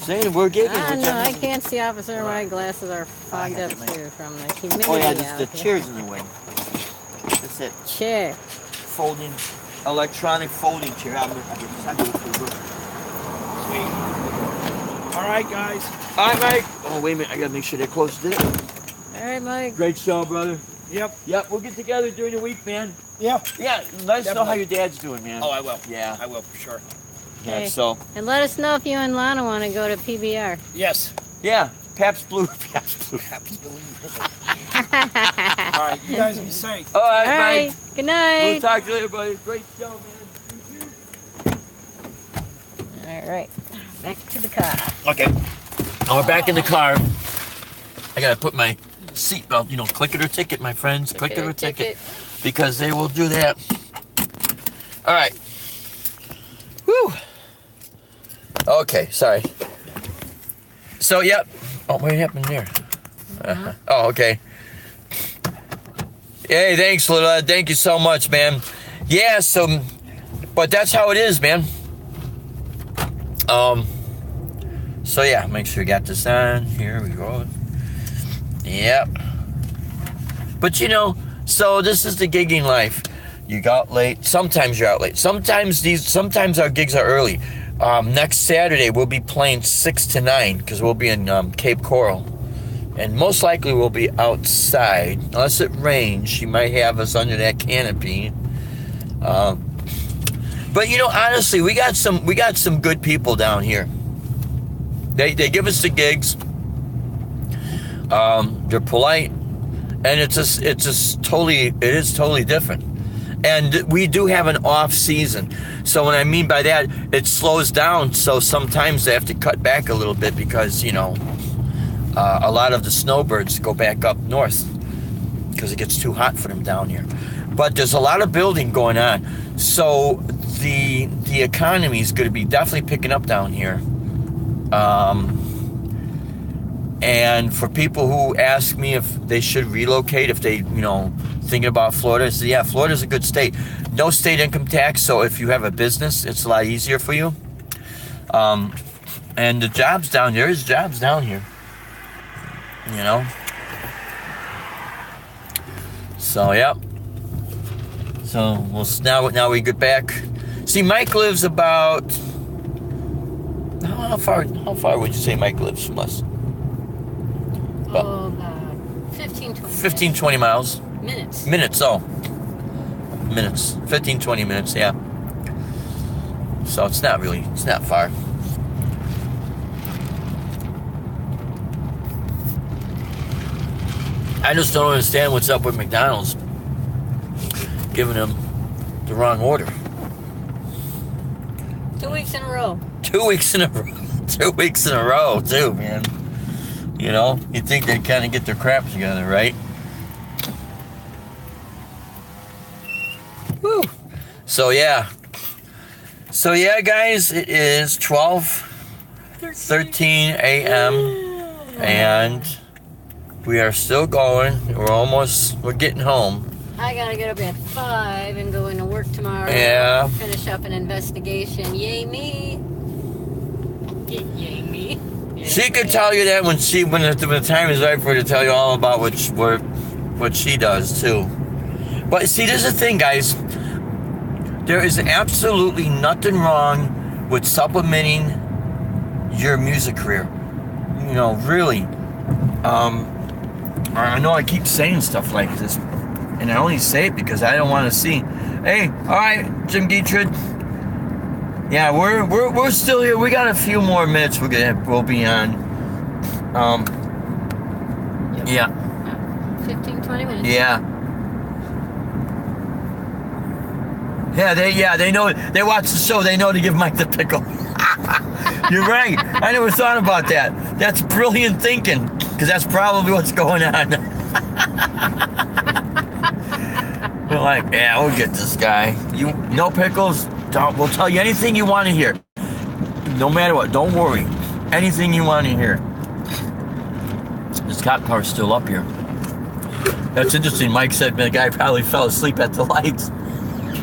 Saying we're getting. No, I can't see, officer. My glasses are fogged up too from the humidity. Oh yeah, out the here. chair's in the way. That's it. Chair. Folding, electronic folding chair. I'll go for the roof. Sweet. All right, guys. All right, Mike. Oh, wait a minute. I gotta make sure they're close to it. All right, Mike. Great show, brother. Yep. Yep, we'll get together during the week, man. Yeah. Yeah, let us know how Definitely. your dad's doing, man. Oh, I will. Yeah. I will for sure. Yeah, Okay. so, And let us know if you and Lana want to go to PBR. Yes. yeah, Pabst Blue. Pabst Blue. All right. You guys be safe. All All right, right. Mike. Good We'll night. talk to you later, buddy. Great show, man. All right. Back to the car. Okay. We're back in the car. I gotta put my seatbelt, click it or ticket, my friends. Click it or ticket. Because they will do that. All right. Whew. Okay, sorry. So, yep. Oh, what happened there? Oh, okay. Hey, thanks, Lila. Thank you so much, man. Yeah, so, but that's how it is, man. So yeah, make sure you got this on. Here we go. Yep. But so this is the gigging life. You got late. Sometimes you're out late. Sometimes our gigs are early. Next Saturday we'll be playing 6 to 9 because we'll be in Cape Coral, and most likely we'll be outside unless it rains. She might have us under that canopy. But honestly, we got some good people down here. They give us the gigs. They're polite, and it is totally different. And we do have an off season. So what I mean by that, it slows down. So sometimes they have to cut back a little bit because a lot of the snowbirds go back up north because it gets too hot for them down here. But there's a lot of building going on, so the economy is going to be definitely picking up down here. And for people who ask me if they should relocate, if they, thinking about Florida, I say, yeah, Florida's a good state. No state income tax, so if you have a business, it's a lot easier for you. And the jobs down here, there's jobs down here. So, yep. So, now we get back. See, Mike lives about... How far would you say Mike lives from us? About 15, 20 miles. minutes. Minutes. 15, 20 minutes, yeah. So it's not far. I just don't understand what's up with McDonald's giving them the wrong order. 2 weeks in a row. 2 weeks in a row. 2 weeks in a row, too, man. You'd think they'd kind of get their crap together, right? Woo. So, yeah, guys, it is 12:13 a.m. and we are still going. We're getting home. I gotta get up at 5 and go into work tomorrow. Yeah. Finish up an investigation. Yay me. Yay me. Yay She could me. tell you that when the time is right for her to tell you all about what she does too. But see, this is the thing, guys. There is absolutely nothing wrong with supplementing your music career. You know, really. I know I keep saying stuff like this, and I only say it because I don't want to see. Hey, all right, Jim Dietrich. Yeah, we're still here. We got a few more minutes. We'll be on. Yep. Yeah. 15, 20 minutes. Yeah. They know. They watch the show. They know to give Mike the pickle. You're right. I never thought about that. That's brilliant thinking, because that's probably what's going on. They're like, yeah, we'll get this guy. You no pickles. We'll tell you anything you want to hear. No matter what. Don't worry. Anything you want to hear. This cop car's still up here. That's interesting. Mike said the guy probably fell asleep at the lights.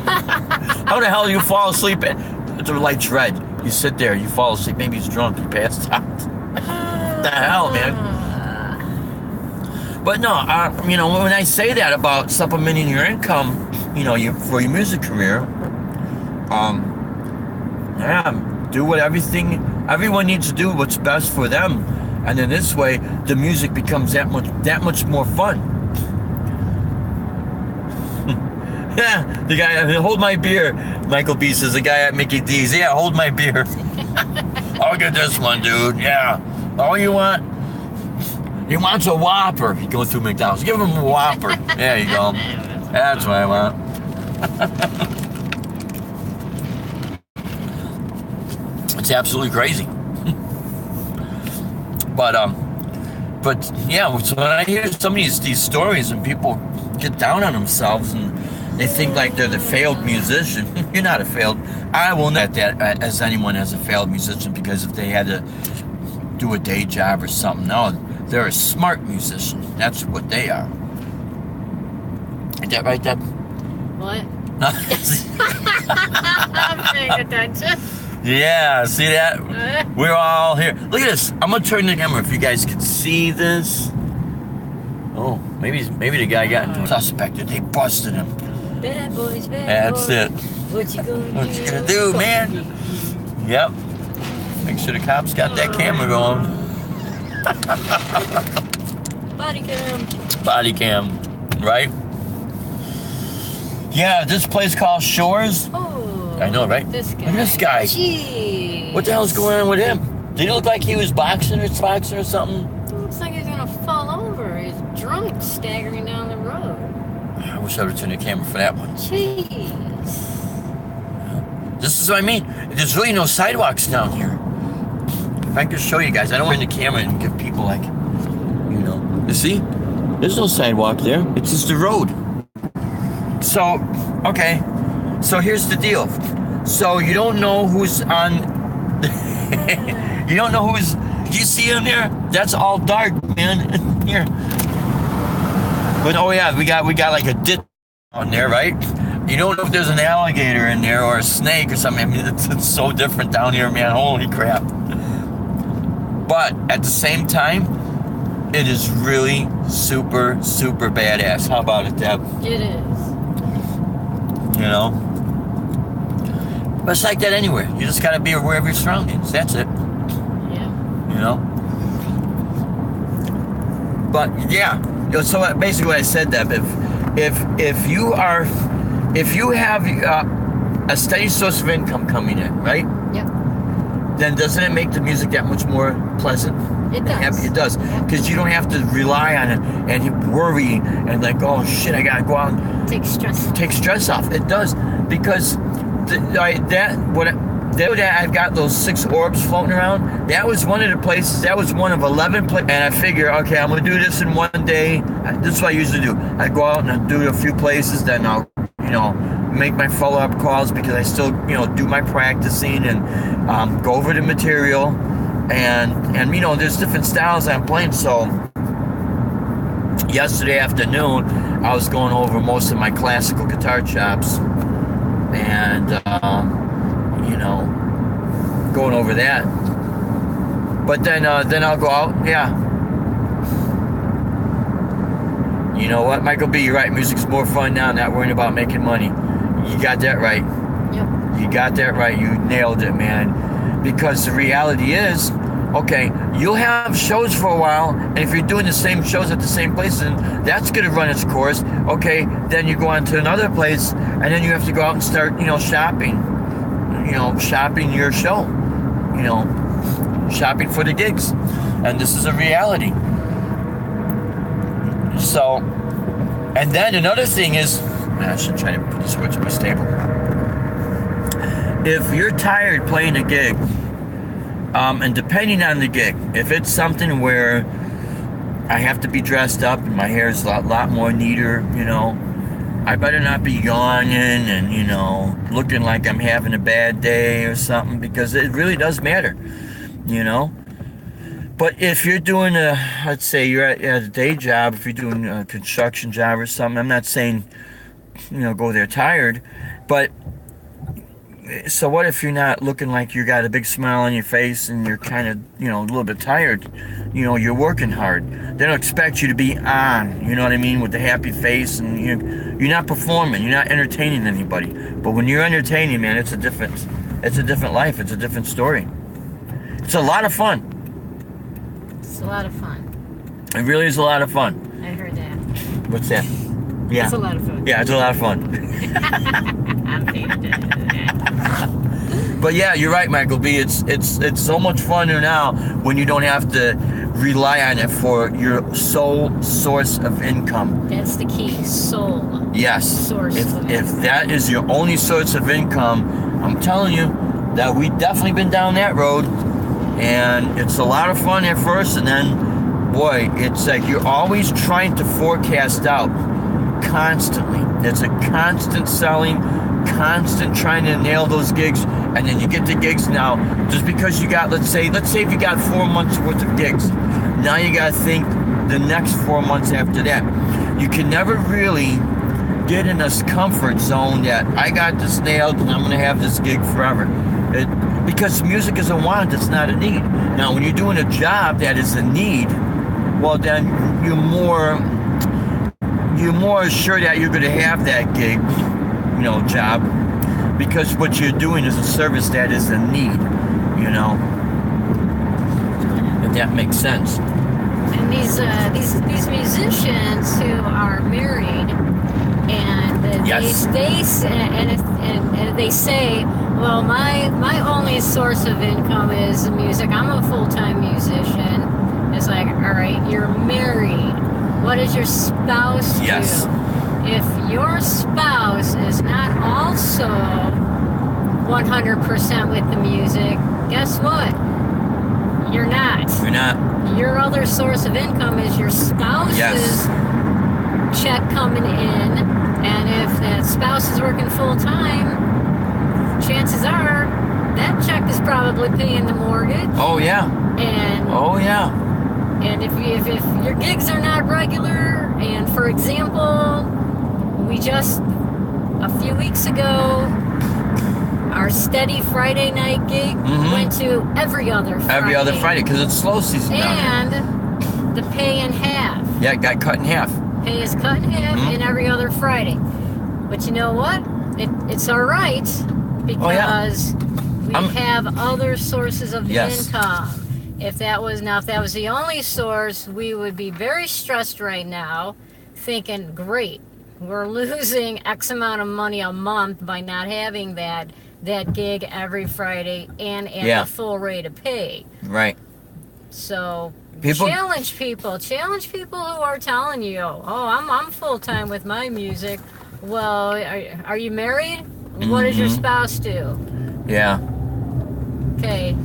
How the hell do you fall asleep at the light's red? You sit there, you fall asleep. Maybe he's drunk, he passed out. What the hell, man? But no, when I say that about supplementing your income, for your music career, do what everyone needs to do what's best for them, and then this way the music becomes that much more fun. Yeah, the guy, hold my beer. Michael B says, the guy at Mickey D's. Yeah, hold my beer. I'll get this one, dude. Yeah. All you want? He wants a Whopper. He goes through McDonald's. Give him a Whopper. There you go. That's what I want. It's absolutely crazy. But yeah, so when I hear some of these stories and people get down on themselves and they think like they're the failed musician. You're not a failed. I will not that as anyone as a failed musician, because if they had to do a day job or something, no, they're a smart musician. That's what they are. Is that right, Deb? What? I'm paying attention. Yeah, see that? We're all here. Look at this. I'm gonna turn the camera if you guys can see this. Oh, maybe the guy got into a suspect. They busted him. Bad boys, bad That's boys. it. What you gonna What you gonna do, man? Yep. Make sure the cops got that camera going. Body cam. Body cam, right? Yeah, this place called Shores. Oh. I know, right? This guy. Look at this guy. Jeez. What the hell's going on with him? Did he look like he was boxing or something? Looks like he's gonna fall over. He's drunk, staggering down the road. I wish I would have turned the camera for that one. Jeez. This is what I mean. There's really no sidewalks down here. If I could show you guys, I don't want to turn the camera and give people you see? There's no sidewalk there. It's just a road. So, okay. So here's the deal. So you don't know who's on. You don't know who's. Do you see him there? That's all dark, man. Here. But oh yeah, we got like a ditch on there, right? You don't know if there's an alligator in there or a snake or something. I mean, it's so different down here, man. Holy crap. But at the same time, it is really super, super badass. How about it, Deb? It is. But it's like that anywhere. You just gotta be aware of your surroundings. That's it. Yeah. But yeah. So basically, what I said, Deb, if you have a steady source of income coming in, right? Yep. Then doesn't it make the music that much more pleasant? It does. It does, because you don't have to rely on it and worry and like, oh shit, I gotta go out and Take stress off. It does, because I've got those 6 orbs floating around. That was one of the places. That was one of 11 places. And I figure, okay, I'm gonna do this in one day. This is what I usually do. I go out and I do a few places. Then I'll, make my follow-up calls, because I still, do my practicing and go over the material. And there's different styles I'm playing. So yesterday afternoon, I was going over most of my classical guitar chops, and going over that. But then I'll go out. Yeah. You know what, Michael B, you're right. Music's more fun now, not worrying about making money. You got that right. Yep. You got that right. You nailed it, man. Because the reality is, okay, you'll have shows for a while, and if you're doing the same shows at the same place, then that's going to run its course. Okay, then you go on to another place, and then you have to go out and start, shopping. Shopping your show. Shopping for the gigs. And this is a reality. So, and then another thing is, I should try to put this words on my stable. If you're tired playing a gig, and depending on the gig, if it's something where I have to be dressed up and my hair is a lot more neater, I better not be yawning and, looking like I'm having a bad day or something, because it really does matter, But if you're doing let's say you're at a day job, if you're doing a construction job or something, I'm not saying, go there tired, but so what if you're not looking like you got a big smile on your face and you're kind of, a little bit tired? You're working hard. They don't expect you to be on, you know what I mean, with the happy face, and you're not performing, you're not entertaining anybody. But when you're entertaining, man, it's a different life, it's a different story. It's a lot of fun. It's a lot of fun. It really is a lot of fun. I heard that. What's that? Yeah. It's a lot of fun. Yeah, it's a lot of fun. I'm paying attention. But yeah, you're right, Michael B. It's so much funner now when you don't have to rely on it for your sole source of income. That's the key. Sole. Yes. Source. If that is your only source of income, I'm telling you that we've definitely been down that road, and it's a lot of fun at first, and then, boy, it's like you're always trying to forecast out constantly. It's a constant selling, constant trying to nail those gigs, and then you get the gigs now. Just because you got, let's say if you got 4 months worth of gigs, now you got to think the next 4 months after that. You can never really get in this comfort zone that I got this nailed and I'm going to have this gig forever. Because music is a want, it's not a need. Now, when you're doing a job that is a need, well, then you're more sure that you're going to have that gig, job, because what you're doing is a service that is a need, if that makes sense. And these musicians who are married, and Yes. they say, well, my only source of income is music. I'm a full-time musician. It's like, all right, you're married. What does your spouse do? Yes. If your spouse is not also 100% with the music, guess what? You're not. You're not. Your other source of income is your spouse's check coming in, and if that spouse is working full-time, chances are that check is probably paying the mortgage. Oh, yeah. And And if your gigs are not regular, and for example, we just a few weeks ago, our steady Friday night gig went to every other Friday. Every other Friday, because it's slow season down here. And the pay in half. Yeah, it got cut in half. Pay is cut in half in every other Friday. But you know what? It's all right, because we have other sources of income. If that was the only source, we would be very stressed right now, thinking, great, we're losing X amount of money a month by not having that gig every Friday and at the full rate of pay. Right. So challenge people who are telling you, oh, I'm full time with my music. Well, are you married? What does your spouse do? Yeah. Okay,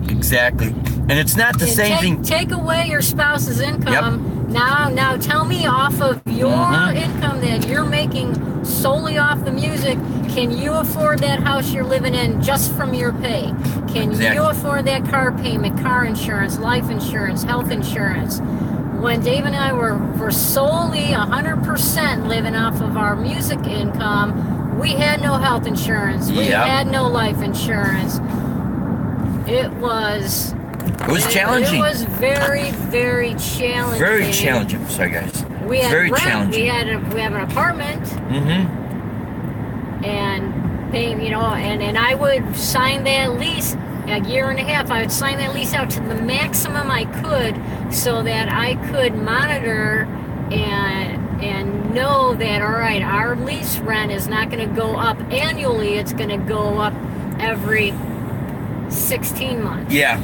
exactly. And it's not the same thing. Take away your spouse's income. Now tell me, off of your income that you're making solely off the music, can you afford that house you're living in just from your pay? Can you afford that car payment, car insurance, life insurance, health insurance? when Dave and I were solely 100% living off of our music income, we had no health insurance. We Yep. had no life insurance. It was challenging. It was very, very challenging. Very challenging. Sorry, guys. We had very rent. challenging. We have an apartment, Mm-hmm. and paying, and I would sign that lease a year and a half. I would sign that lease out to the maximum I could, so that I could monitor and know that, all right, our lease rent is not going to go up annually. It's going to go up every 16 months. Yeah.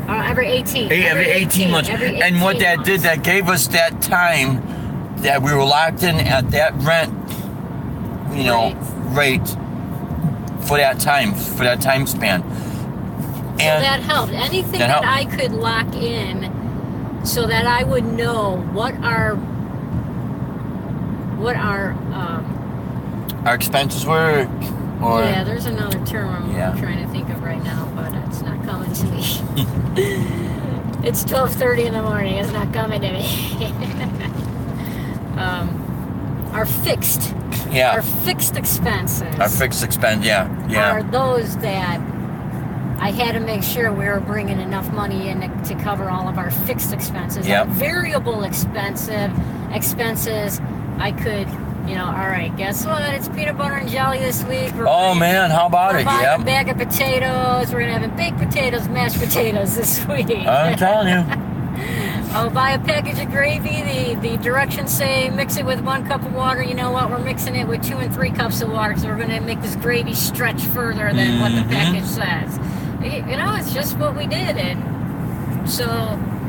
Every 18. Every 18 months. Every And what 18 that months. did, that gave us that time that we were locked in at that rent, rate for that time span. So And that helped. Anything that that helped. I could lock in, so that I would know what our our expenses were, or yeah, there's another term I'm Yeah. trying to think of right now, but it's not coming to me. It's 12:30 in the morning. It's not coming to me. Our fixed expenses. our fixed expense. Yeah. Are those that I had to make sure we were bringing enough money in to cover all of our fixed expenses. Yep. Our variable expenses, I could, all right, guess what? It's peanut butter and jelly this week. Oh man, how about We're it? buying a Yep. bag of potatoes. We're going to have baked potatoes, mashed potatoes this week. I'm telling you. I'll buy a package of gravy. The directions say mix it with 1 cup of water. You know what? We're mixing it with 2 and 3 cups of water, because we're going to make this gravy stretch further than what the package says. It's just what we did. And so,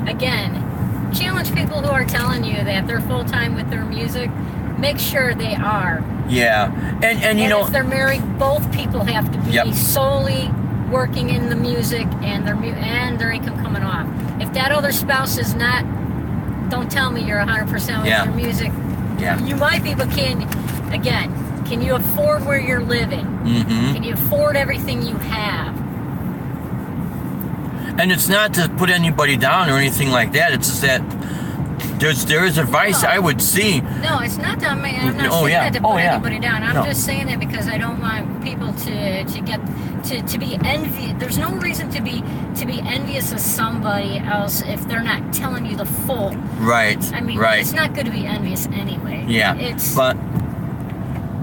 again, challenge people who are telling you that they're full-time with their music. Make sure they are. Yeah. And if they're married, both people have to be Yep. solely working in the music and their income coming off. If that other spouse is not, don't tell me you're 100% with Yeah. your music. Yeah. You might be, but can you afford where you're living? Mm-hmm. Can you afford everything you have? And it's not to put anybody down or anything like that. It's just that there is advice I would see. No, it's not that. I'm not Oh, saying yeah. that to put Oh, yeah. anybody down. I'm No. just saying it because I don't want people to be envious. There's no reason to be envious of somebody else if they're not telling you the full. Right. I mean, right. it's not good to be envious anyway. Yeah. But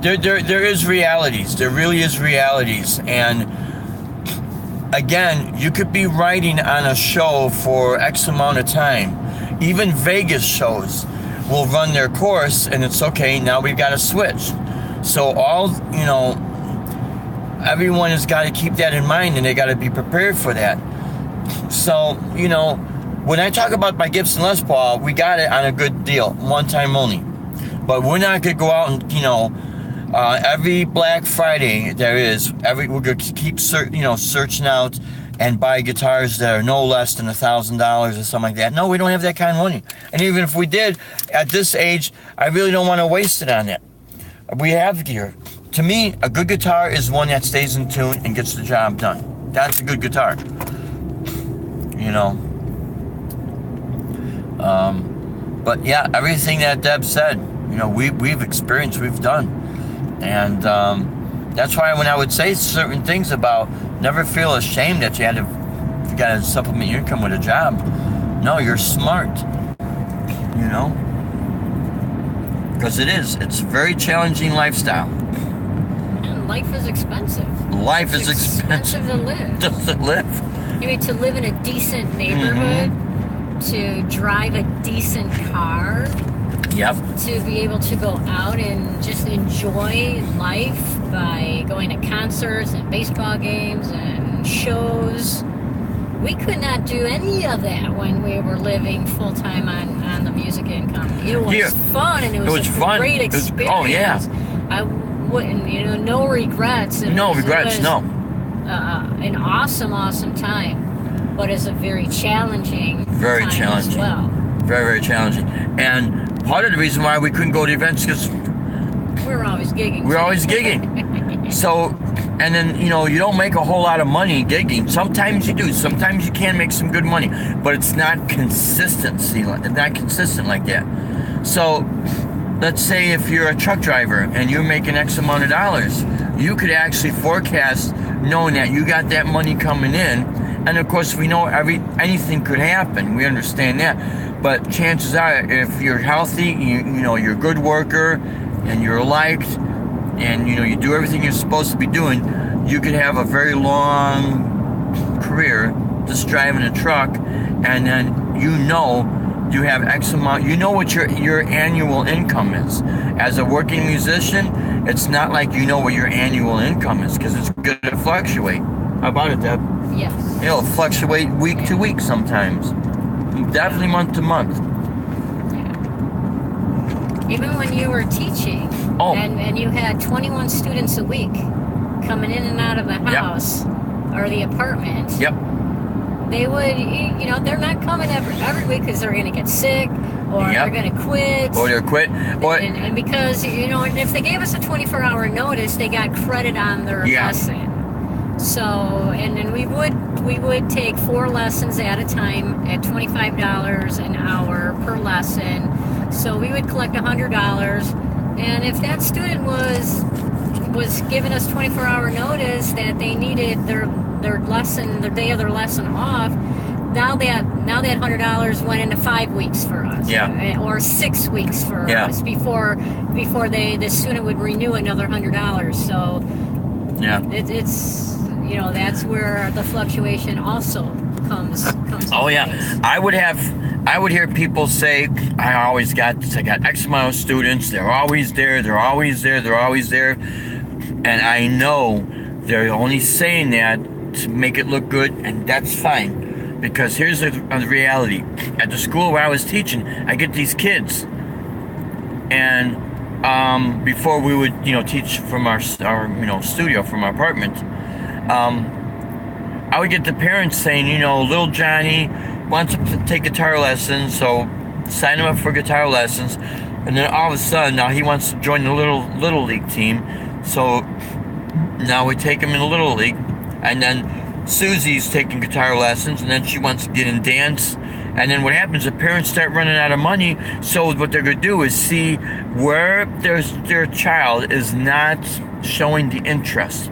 there is realities. There really is realities. And again, you could be writing on a show for X amount of time. Even Vegas shows will run their course, and it's okay, now we've got to switch. So everyone has got to keep that in mind, and they got to be prepared for that. So, when I talk about my Gibson Les Paul, we got it on a good deal, one time only. But we're not going to go out and, every Black Friday we're going to keep searching out and buy guitars that are no less than $1,000 or something like that. No, we don't have that kind of money. And even if we did, at this age, I really don't want to waste it on that. We have gear. To me, a good guitar is one that stays in tune and gets the job done. That's a good guitar. But yeah, everything that Deb said, we've experienced, we've done. And that's why when I would say certain things about never feel ashamed that you got to supplement your income with a job. No, you're smart. Because it's a very challenging lifestyle. and life is expensive. Life is It's expensive. to live. Doesn't live. You mean to live in a decent neighborhood, to drive a decent car, Yep. to be able to go out and just enjoy life by going to concerts and baseball games and shows. We could not do any of that when we were living full time on the music income. It was Yeah. fun, and it was a fun. great It was- experience. oh, yeah. I wouldn't, no regrets. No regrets, no. An awesome time, but it's a very challenging Very time challenging. as well. Very, very challenging. And part of the reason why we couldn't go to events is because We're always gigging. we're always gigging. So, and then, you know, you don't make a whole lot of money gigging. Sometimes you do. Sometimes you can make some good money. But it's not consistency. It's not consistent like that. So, let's say if you're a truck driver and you're making X amount of dollars, you could actually forecast knowing that you got that money coming in. And of course, we know anything could happen. We understand that. But chances are, if you're healthy, you know, you're a good worker, and you're liked, and you know, you do everything you're supposed to be doing, you could have a very long career just driving a truck, and then you know you have X amount. You know what your annual income is. As a working musician, it's not like you know what your annual income is, because it's going to fluctuate. How about it, Deb? Yes. It'll fluctuate week to week sometimes. Definitely month to month. Even when you were teaching, Oh. and you had 21 students a week coming in and out of the house or the apartment, Yep. they would, you know, they're not coming every week because they're going to get sick or Yep. they're going to quit. Or they're quit. Or And because, you know, if they gave us a 24-hour notice, they got credit on their lesson. So, and then we would take 4 lessons at a time at $25 an hour per lesson. So we would collect $100, and if that student was giving us 24-hour notice that they needed their day of their lesson off, now that $100 went into 5 weeks for us, or 6 weeks for us before the student would renew another $100. So it's you know, that's where the fluctuation also comes. Oh yeah, place. I would hear people say, I got X amount of students. They're always there. And I know they're only saying that to make it look good, and that's fine. Because here's the reality: at the school where I was teaching, I get these kids, and before we would, you know, teach from our studio, from our apartment. I would get the parents saying, you know, little Johnny wants to take guitar lessons, so sign him up for guitar lessons. And then all of a sudden, now he wants to join the little league team, so now we take him in the little league. And then Susie's taking guitar lessons, and then she wants to get in dance. And then what happens? The parents start running out of money. So what they're going to do is see where their child is not showing the interest.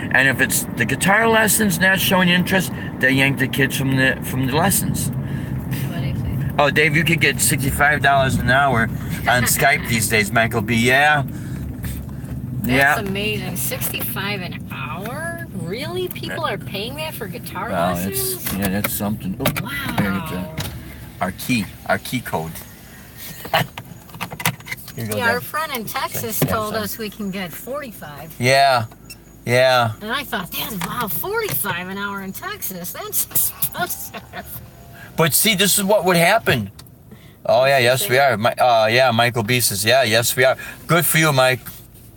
And if it's the guitar lessons not showing interest, they yank the kids from the lessons. Oh, Dave, you could get $65 an hour on Skype these days, Michael B. Yeah. That's amazing. $65 an hour? Really? People are paying that for guitar lessons? That's something. Oh, wow. Our key code. Our friend in Texas told us we can get 45. Yeah. And I thought, wow, 45 an hour in Texas. That's expensive. But see, this is what would happen. Oh yeah, yes we are. Michael B says, yes we are. Good for you, Mike.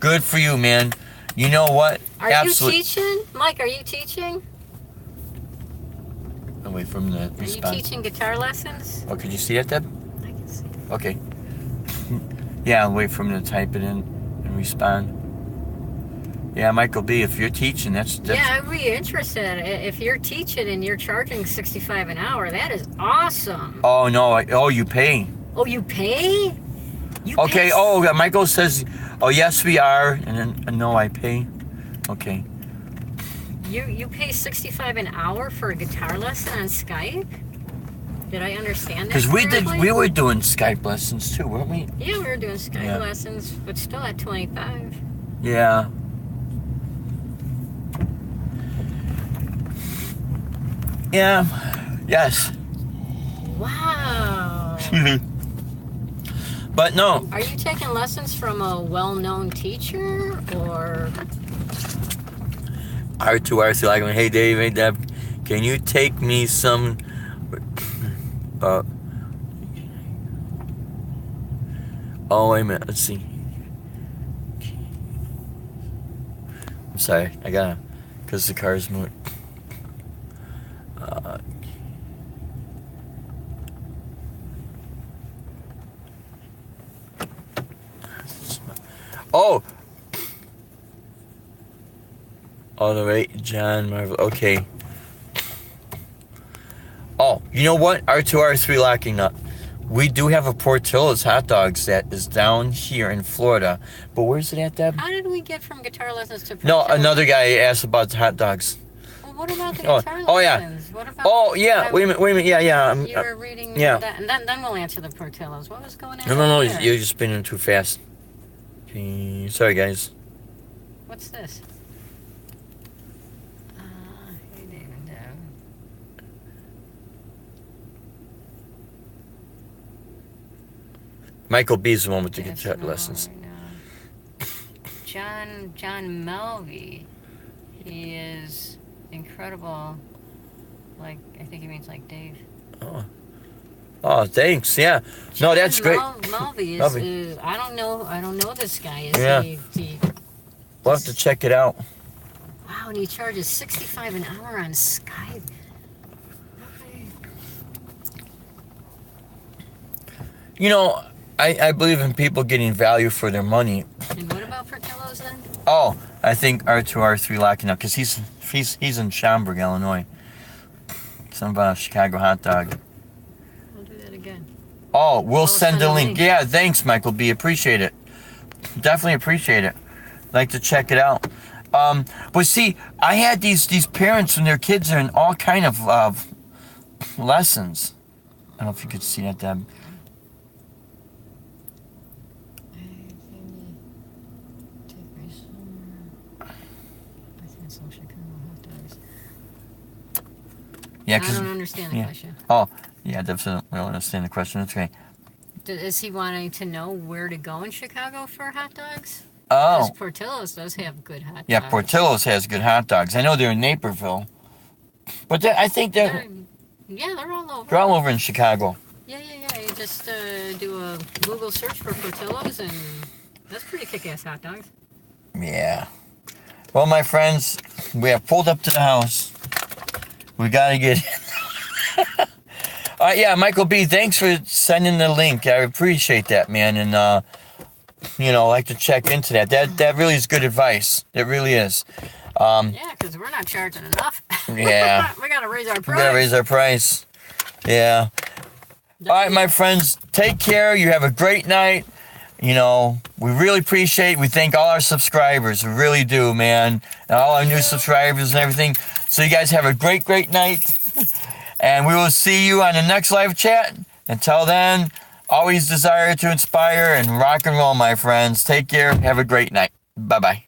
Good for you, man. You know what? Are you teaching? Mike, are you teaching? Away from the response. Are you teaching guitar lessons? Oh, could you see that, Deb? I can see it. Okay. Yeah, wait for him to type it in and respond. Yeah, Michael B, if you're teaching, that's yeah, I'd be interested. If you're teaching and you're charging $65 an hour, that is awesome. Oh, no. You pay. Oh, you pay? Okay, Michael says, oh, yes, we are. And then, no, I pay. Okay. You pay $65 an hour for a guitar lesson on Skype? Did I understand that? Because we were doing Skype lessons too, weren't we? Yeah, we were doing Skype lessons, but still at $25. Yeah. Yeah. Yes. Wow. But no. Are you taking lessons from a well-known teacher or? R2RC like, hey Dave, hey Deb, can you take me some? Oh wait a minute. Let's see. I'm sorry. I gotta, cause the car's moving. All right, John Marvel. Okay. Oh, you know what? R2R3 Locking Nut. We do have a Portillo's hot dogs that is down here in Florida. But where's it at, Deb? How did we get from guitar lessons to No, Portillo's? another guy asked about the hot dogs. Well, what about the Oh, guitar oh, yeah. lessons? What about Oh, yeah. Wait a minute. Yeah. You were reading yeah. that, and then we'll answer the Portillo's. What was going on? No. there? You're just spinning too fast. Okay, sorry, guys. What's this? Hey, David, Deb. Michael B's the one with the Yes, guitar no, lessons. no. John Melvey. He is incredible. Like, I think he means like Dave. Oh, thanks. Yeah. No, that's great. Melvey Melvey. is I don't know this guy. Is Yeah. he We'll have to check it out. wow, and he charges $65 an hour on Skype. Okay. You know, I believe in people getting value for their money. And what about Portillo's then? Oh, I think R2R3 Locking Up, because he's in Schaumburg, Illinois. Some Chicago hot dog. I'll do that again. Oh, we'll send send a a link. link. Yeah, thanks, Michael B. Appreciate it. Definitely appreciate it. Like to check it out. But see, I had these parents when their kids are in all kind of lessons. I don't know if you could see that, Deb. Yeah, I because don't understand the question. oh, yeah, definitely don't understand the question. That's okay. Is he wanting to know where to go in Chicago for hot dogs? Oh, Because Portillo's does have good hot yeah, dogs. Portillo's has good hot dogs. I know they're in Naperville, but I think they're They're all over. all over in Chicago. Yeah. You just do a Google search for Portillo's, and that's pretty kick-ass hot dogs. Yeah. Well, my friends, we have pulled up to the house. We gotta get in. Yeah, Michael B, thanks for sending the link. I appreciate that, man. And I like to check into that. That really is good advice. It really is. Yeah, because we're not charging enough. Yeah. we gotta raise our We price. gotta raise our price. Yeah. All right, my friends, take care. You have a great night. We really appreciate. We thank all our subscribers. We really do, man. And all our new subscribers and everything. So you guys have a great, great night. And we will see you on the next live chat. Until then, always desire to inspire and rock and roll, my friends. Take care. Have a great night. Bye-bye.